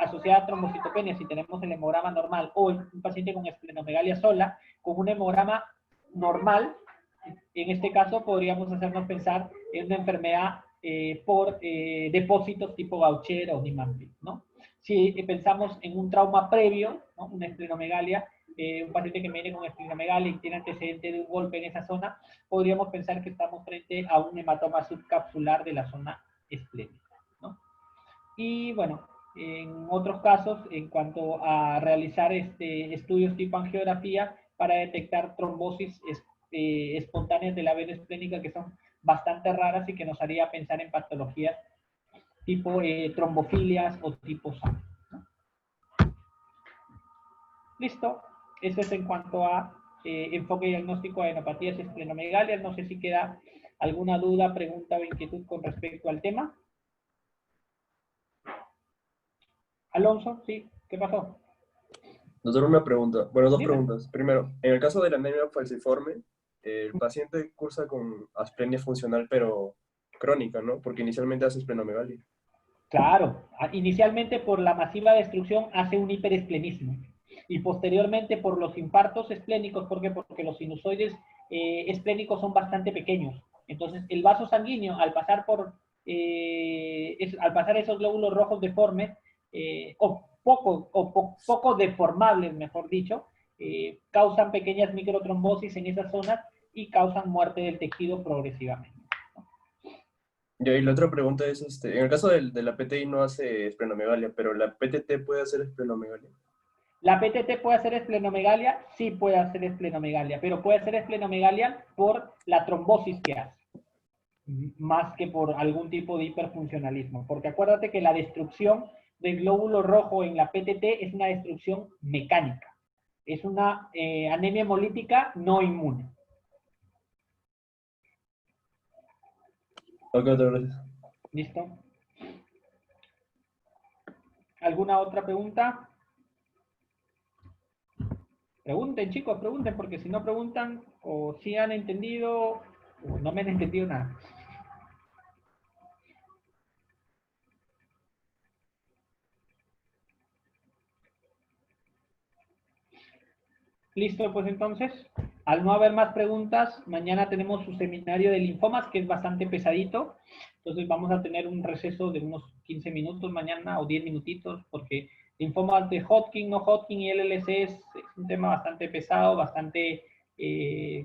asociada a trombocitopenia, si tenemos el hemograma normal, o un paciente con esplenomegalia sola, con un hemograma normal, en este caso podríamos hacernos pensar en una enfermedad por depósitos tipo Gaucher o Niemann-Pick, ¿no? Si pensamos en un trauma previo, ¿no? Una esplenomegalia, un paciente que viene con esplenomegalia y tiene antecedente de un golpe en esa zona, podríamos pensar que estamos frente a un hematoma subcapsular de la zona esplénica, ¿no? Y bueno, en otros casos, en cuanto a realizar estudios tipo angiografía para detectar trombosis espontáneas de la vena esplénica, que son bastante raras y que nos haría pensar en patologías tipo trombofilias o tipo SAM, ¿no? Listo. Eso es en cuanto a enfoque diagnóstico de adenopatías esplenomegalia. No sé si queda alguna duda, pregunta o inquietud con respecto al tema. Alonso, sí, ¿qué pasó? Doctor, una pregunta. Bueno, dos Dime. preguntas. Primero, en el caso de la anemia falciforme, el paciente cursa con asplenia funcional, pero crónica, ¿no? Porque inicialmente hace esplenomegalia. Claro, inicialmente por la masiva destrucción hace un hiperesplenismo. Y posteriormente por los infartos esplénicos, ¿por qué? Porque los sinusoides esplénicos son bastante pequeños. Entonces, el vaso sanguíneo, al pasar esos glóbulos rojos deformes, o poco deformables, mejor dicho, causan pequeñas microtrombosis en esas zonas y causan muerte del tejido progresivamente. Y la otra pregunta es, en el caso de la PTI no hace esplenomegalia, pero ¿la PTT puede hacer esplenomegalia? ¿La PTT puede hacer esplenomegalia? Sí puede hacer esplenomegalia, pero puede hacer esplenomegalia por la trombosis que hace, más que por algún tipo de hiperfuncionalismo, porque acuérdate que la destrucción del glóbulo rojo en la PTT es una destrucción mecánica, es una anemia hemolítica no inmune. Ok, gracias. ¿Listo? ¿Alguna otra pregunta? Pregunten, chicos, pregunten, porque si no preguntan, o si han entendido, o no me han entendido nada. Listo, pues entonces, al no haber más preguntas, mañana tenemos su seminario de linfomas, que es bastante pesadito. Entonces vamos a tener un receso de unos 15 minutos mañana, o 10 minutitos, porque linfomas de Hodgkin, no Hodgkin y LLC es un tema bastante pesado, bastante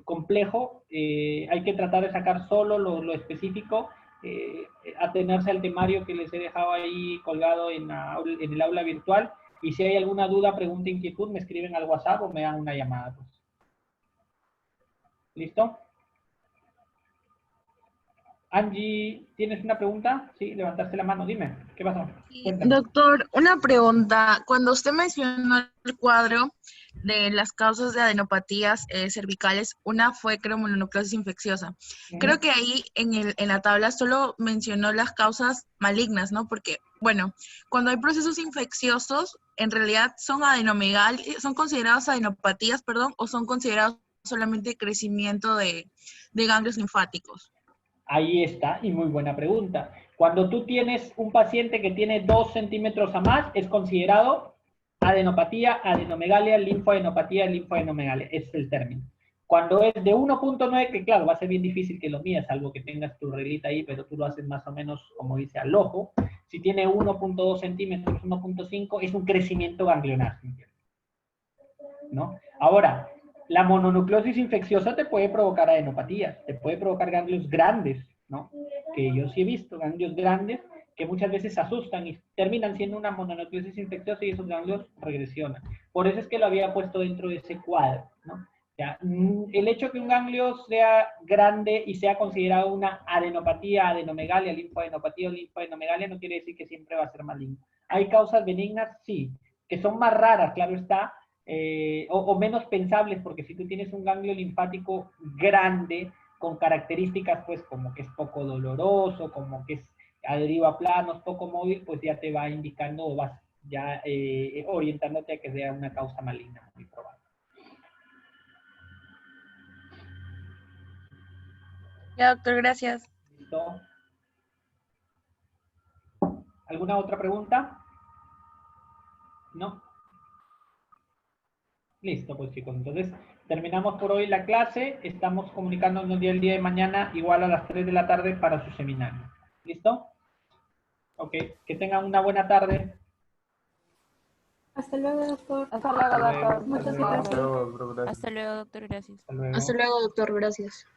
complejo. Hay que tratar de sacar solo lo específico, atenerse al temario que les he dejado ahí colgado en el aula virtual. Y si hay alguna duda, pregunta, inquietud, me escriben al WhatsApp o me dan una llamada. Pues. ¿Listo? Angie, ¿tienes una pregunta? Sí, levantaste la mano, dime, ¿qué pasó? Cuéntame. Doctor, una pregunta. Cuando usted mencionó el cuadro de las causas de adenopatías cervicales, una fue, creo, mononucleosis infecciosa. Creo que ahí en la tabla solo mencionó las causas malignas, ¿no? Porque, bueno, cuando hay procesos infecciosos, en realidad son considerados adenopatías, perdón, o son considerados solamente crecimiento de ganglios linfáticos. Ahí está, y muy buena pregunta. Cuando tú tienes un paciente que tiene 2 centímetros a más, es considerado adenopatía, adenomegalia, linfoadenopatía, linfoadenomegalia. Ese es el término. Cuando es de 1.9, que claro, va a ser bien difícil que lo midas, salvo que tengas tu reglita ahí, pero tú lo haces más o menos, como dice, al ojo. Si tiene 1.2 centímetros, 1.5, es un crecimiento ganglionar, ¿no? Ahora, la mononucleosis infecciosa te puede provocar adenopatías, te puede provocar ganglios grandes, ¿no? Que yo sí he visto ganglios grandes que muchas veces se asustan y terminan siendo una mononucleosis infecciosa y esos ganglios regresionan. Por eso es que lo había puesto dentro de ese cuadro, ¿no? Ya, el hecho que un ganglio sea grande y sea considerado una adenopatía, adenomegalia, linfoadenopatía o linfoadenomegalia no quiere decir que siempre va a ser maligno. ¿Hay causas benignas? Sí, que son más raras, claro está, o menos pensables, porque si tú tienes un ganglio linfático grande, con características pues como que es poco doloroso, como que es adherido a planos, poco móvil, pues ya te va indicando o vas ya orientándote a que sea una causa maligna, muy probable. Ya, doctor, gracias. ¿Listo? ¿Alguna otra pregunta? ¿No? Listo, pues chicos, entonces terminamos por hoy la clase, estamos comunicándonos el día de mañana igual a las 3 de la tarde para su seminario. ¿Listo? Ok, que tengan una buena tarde. Hasta luego, doctor. Hasta luego, doctor. Muchas gracias. Hasta luego, doctor, gracias. Hasta luego, doctor, gracias.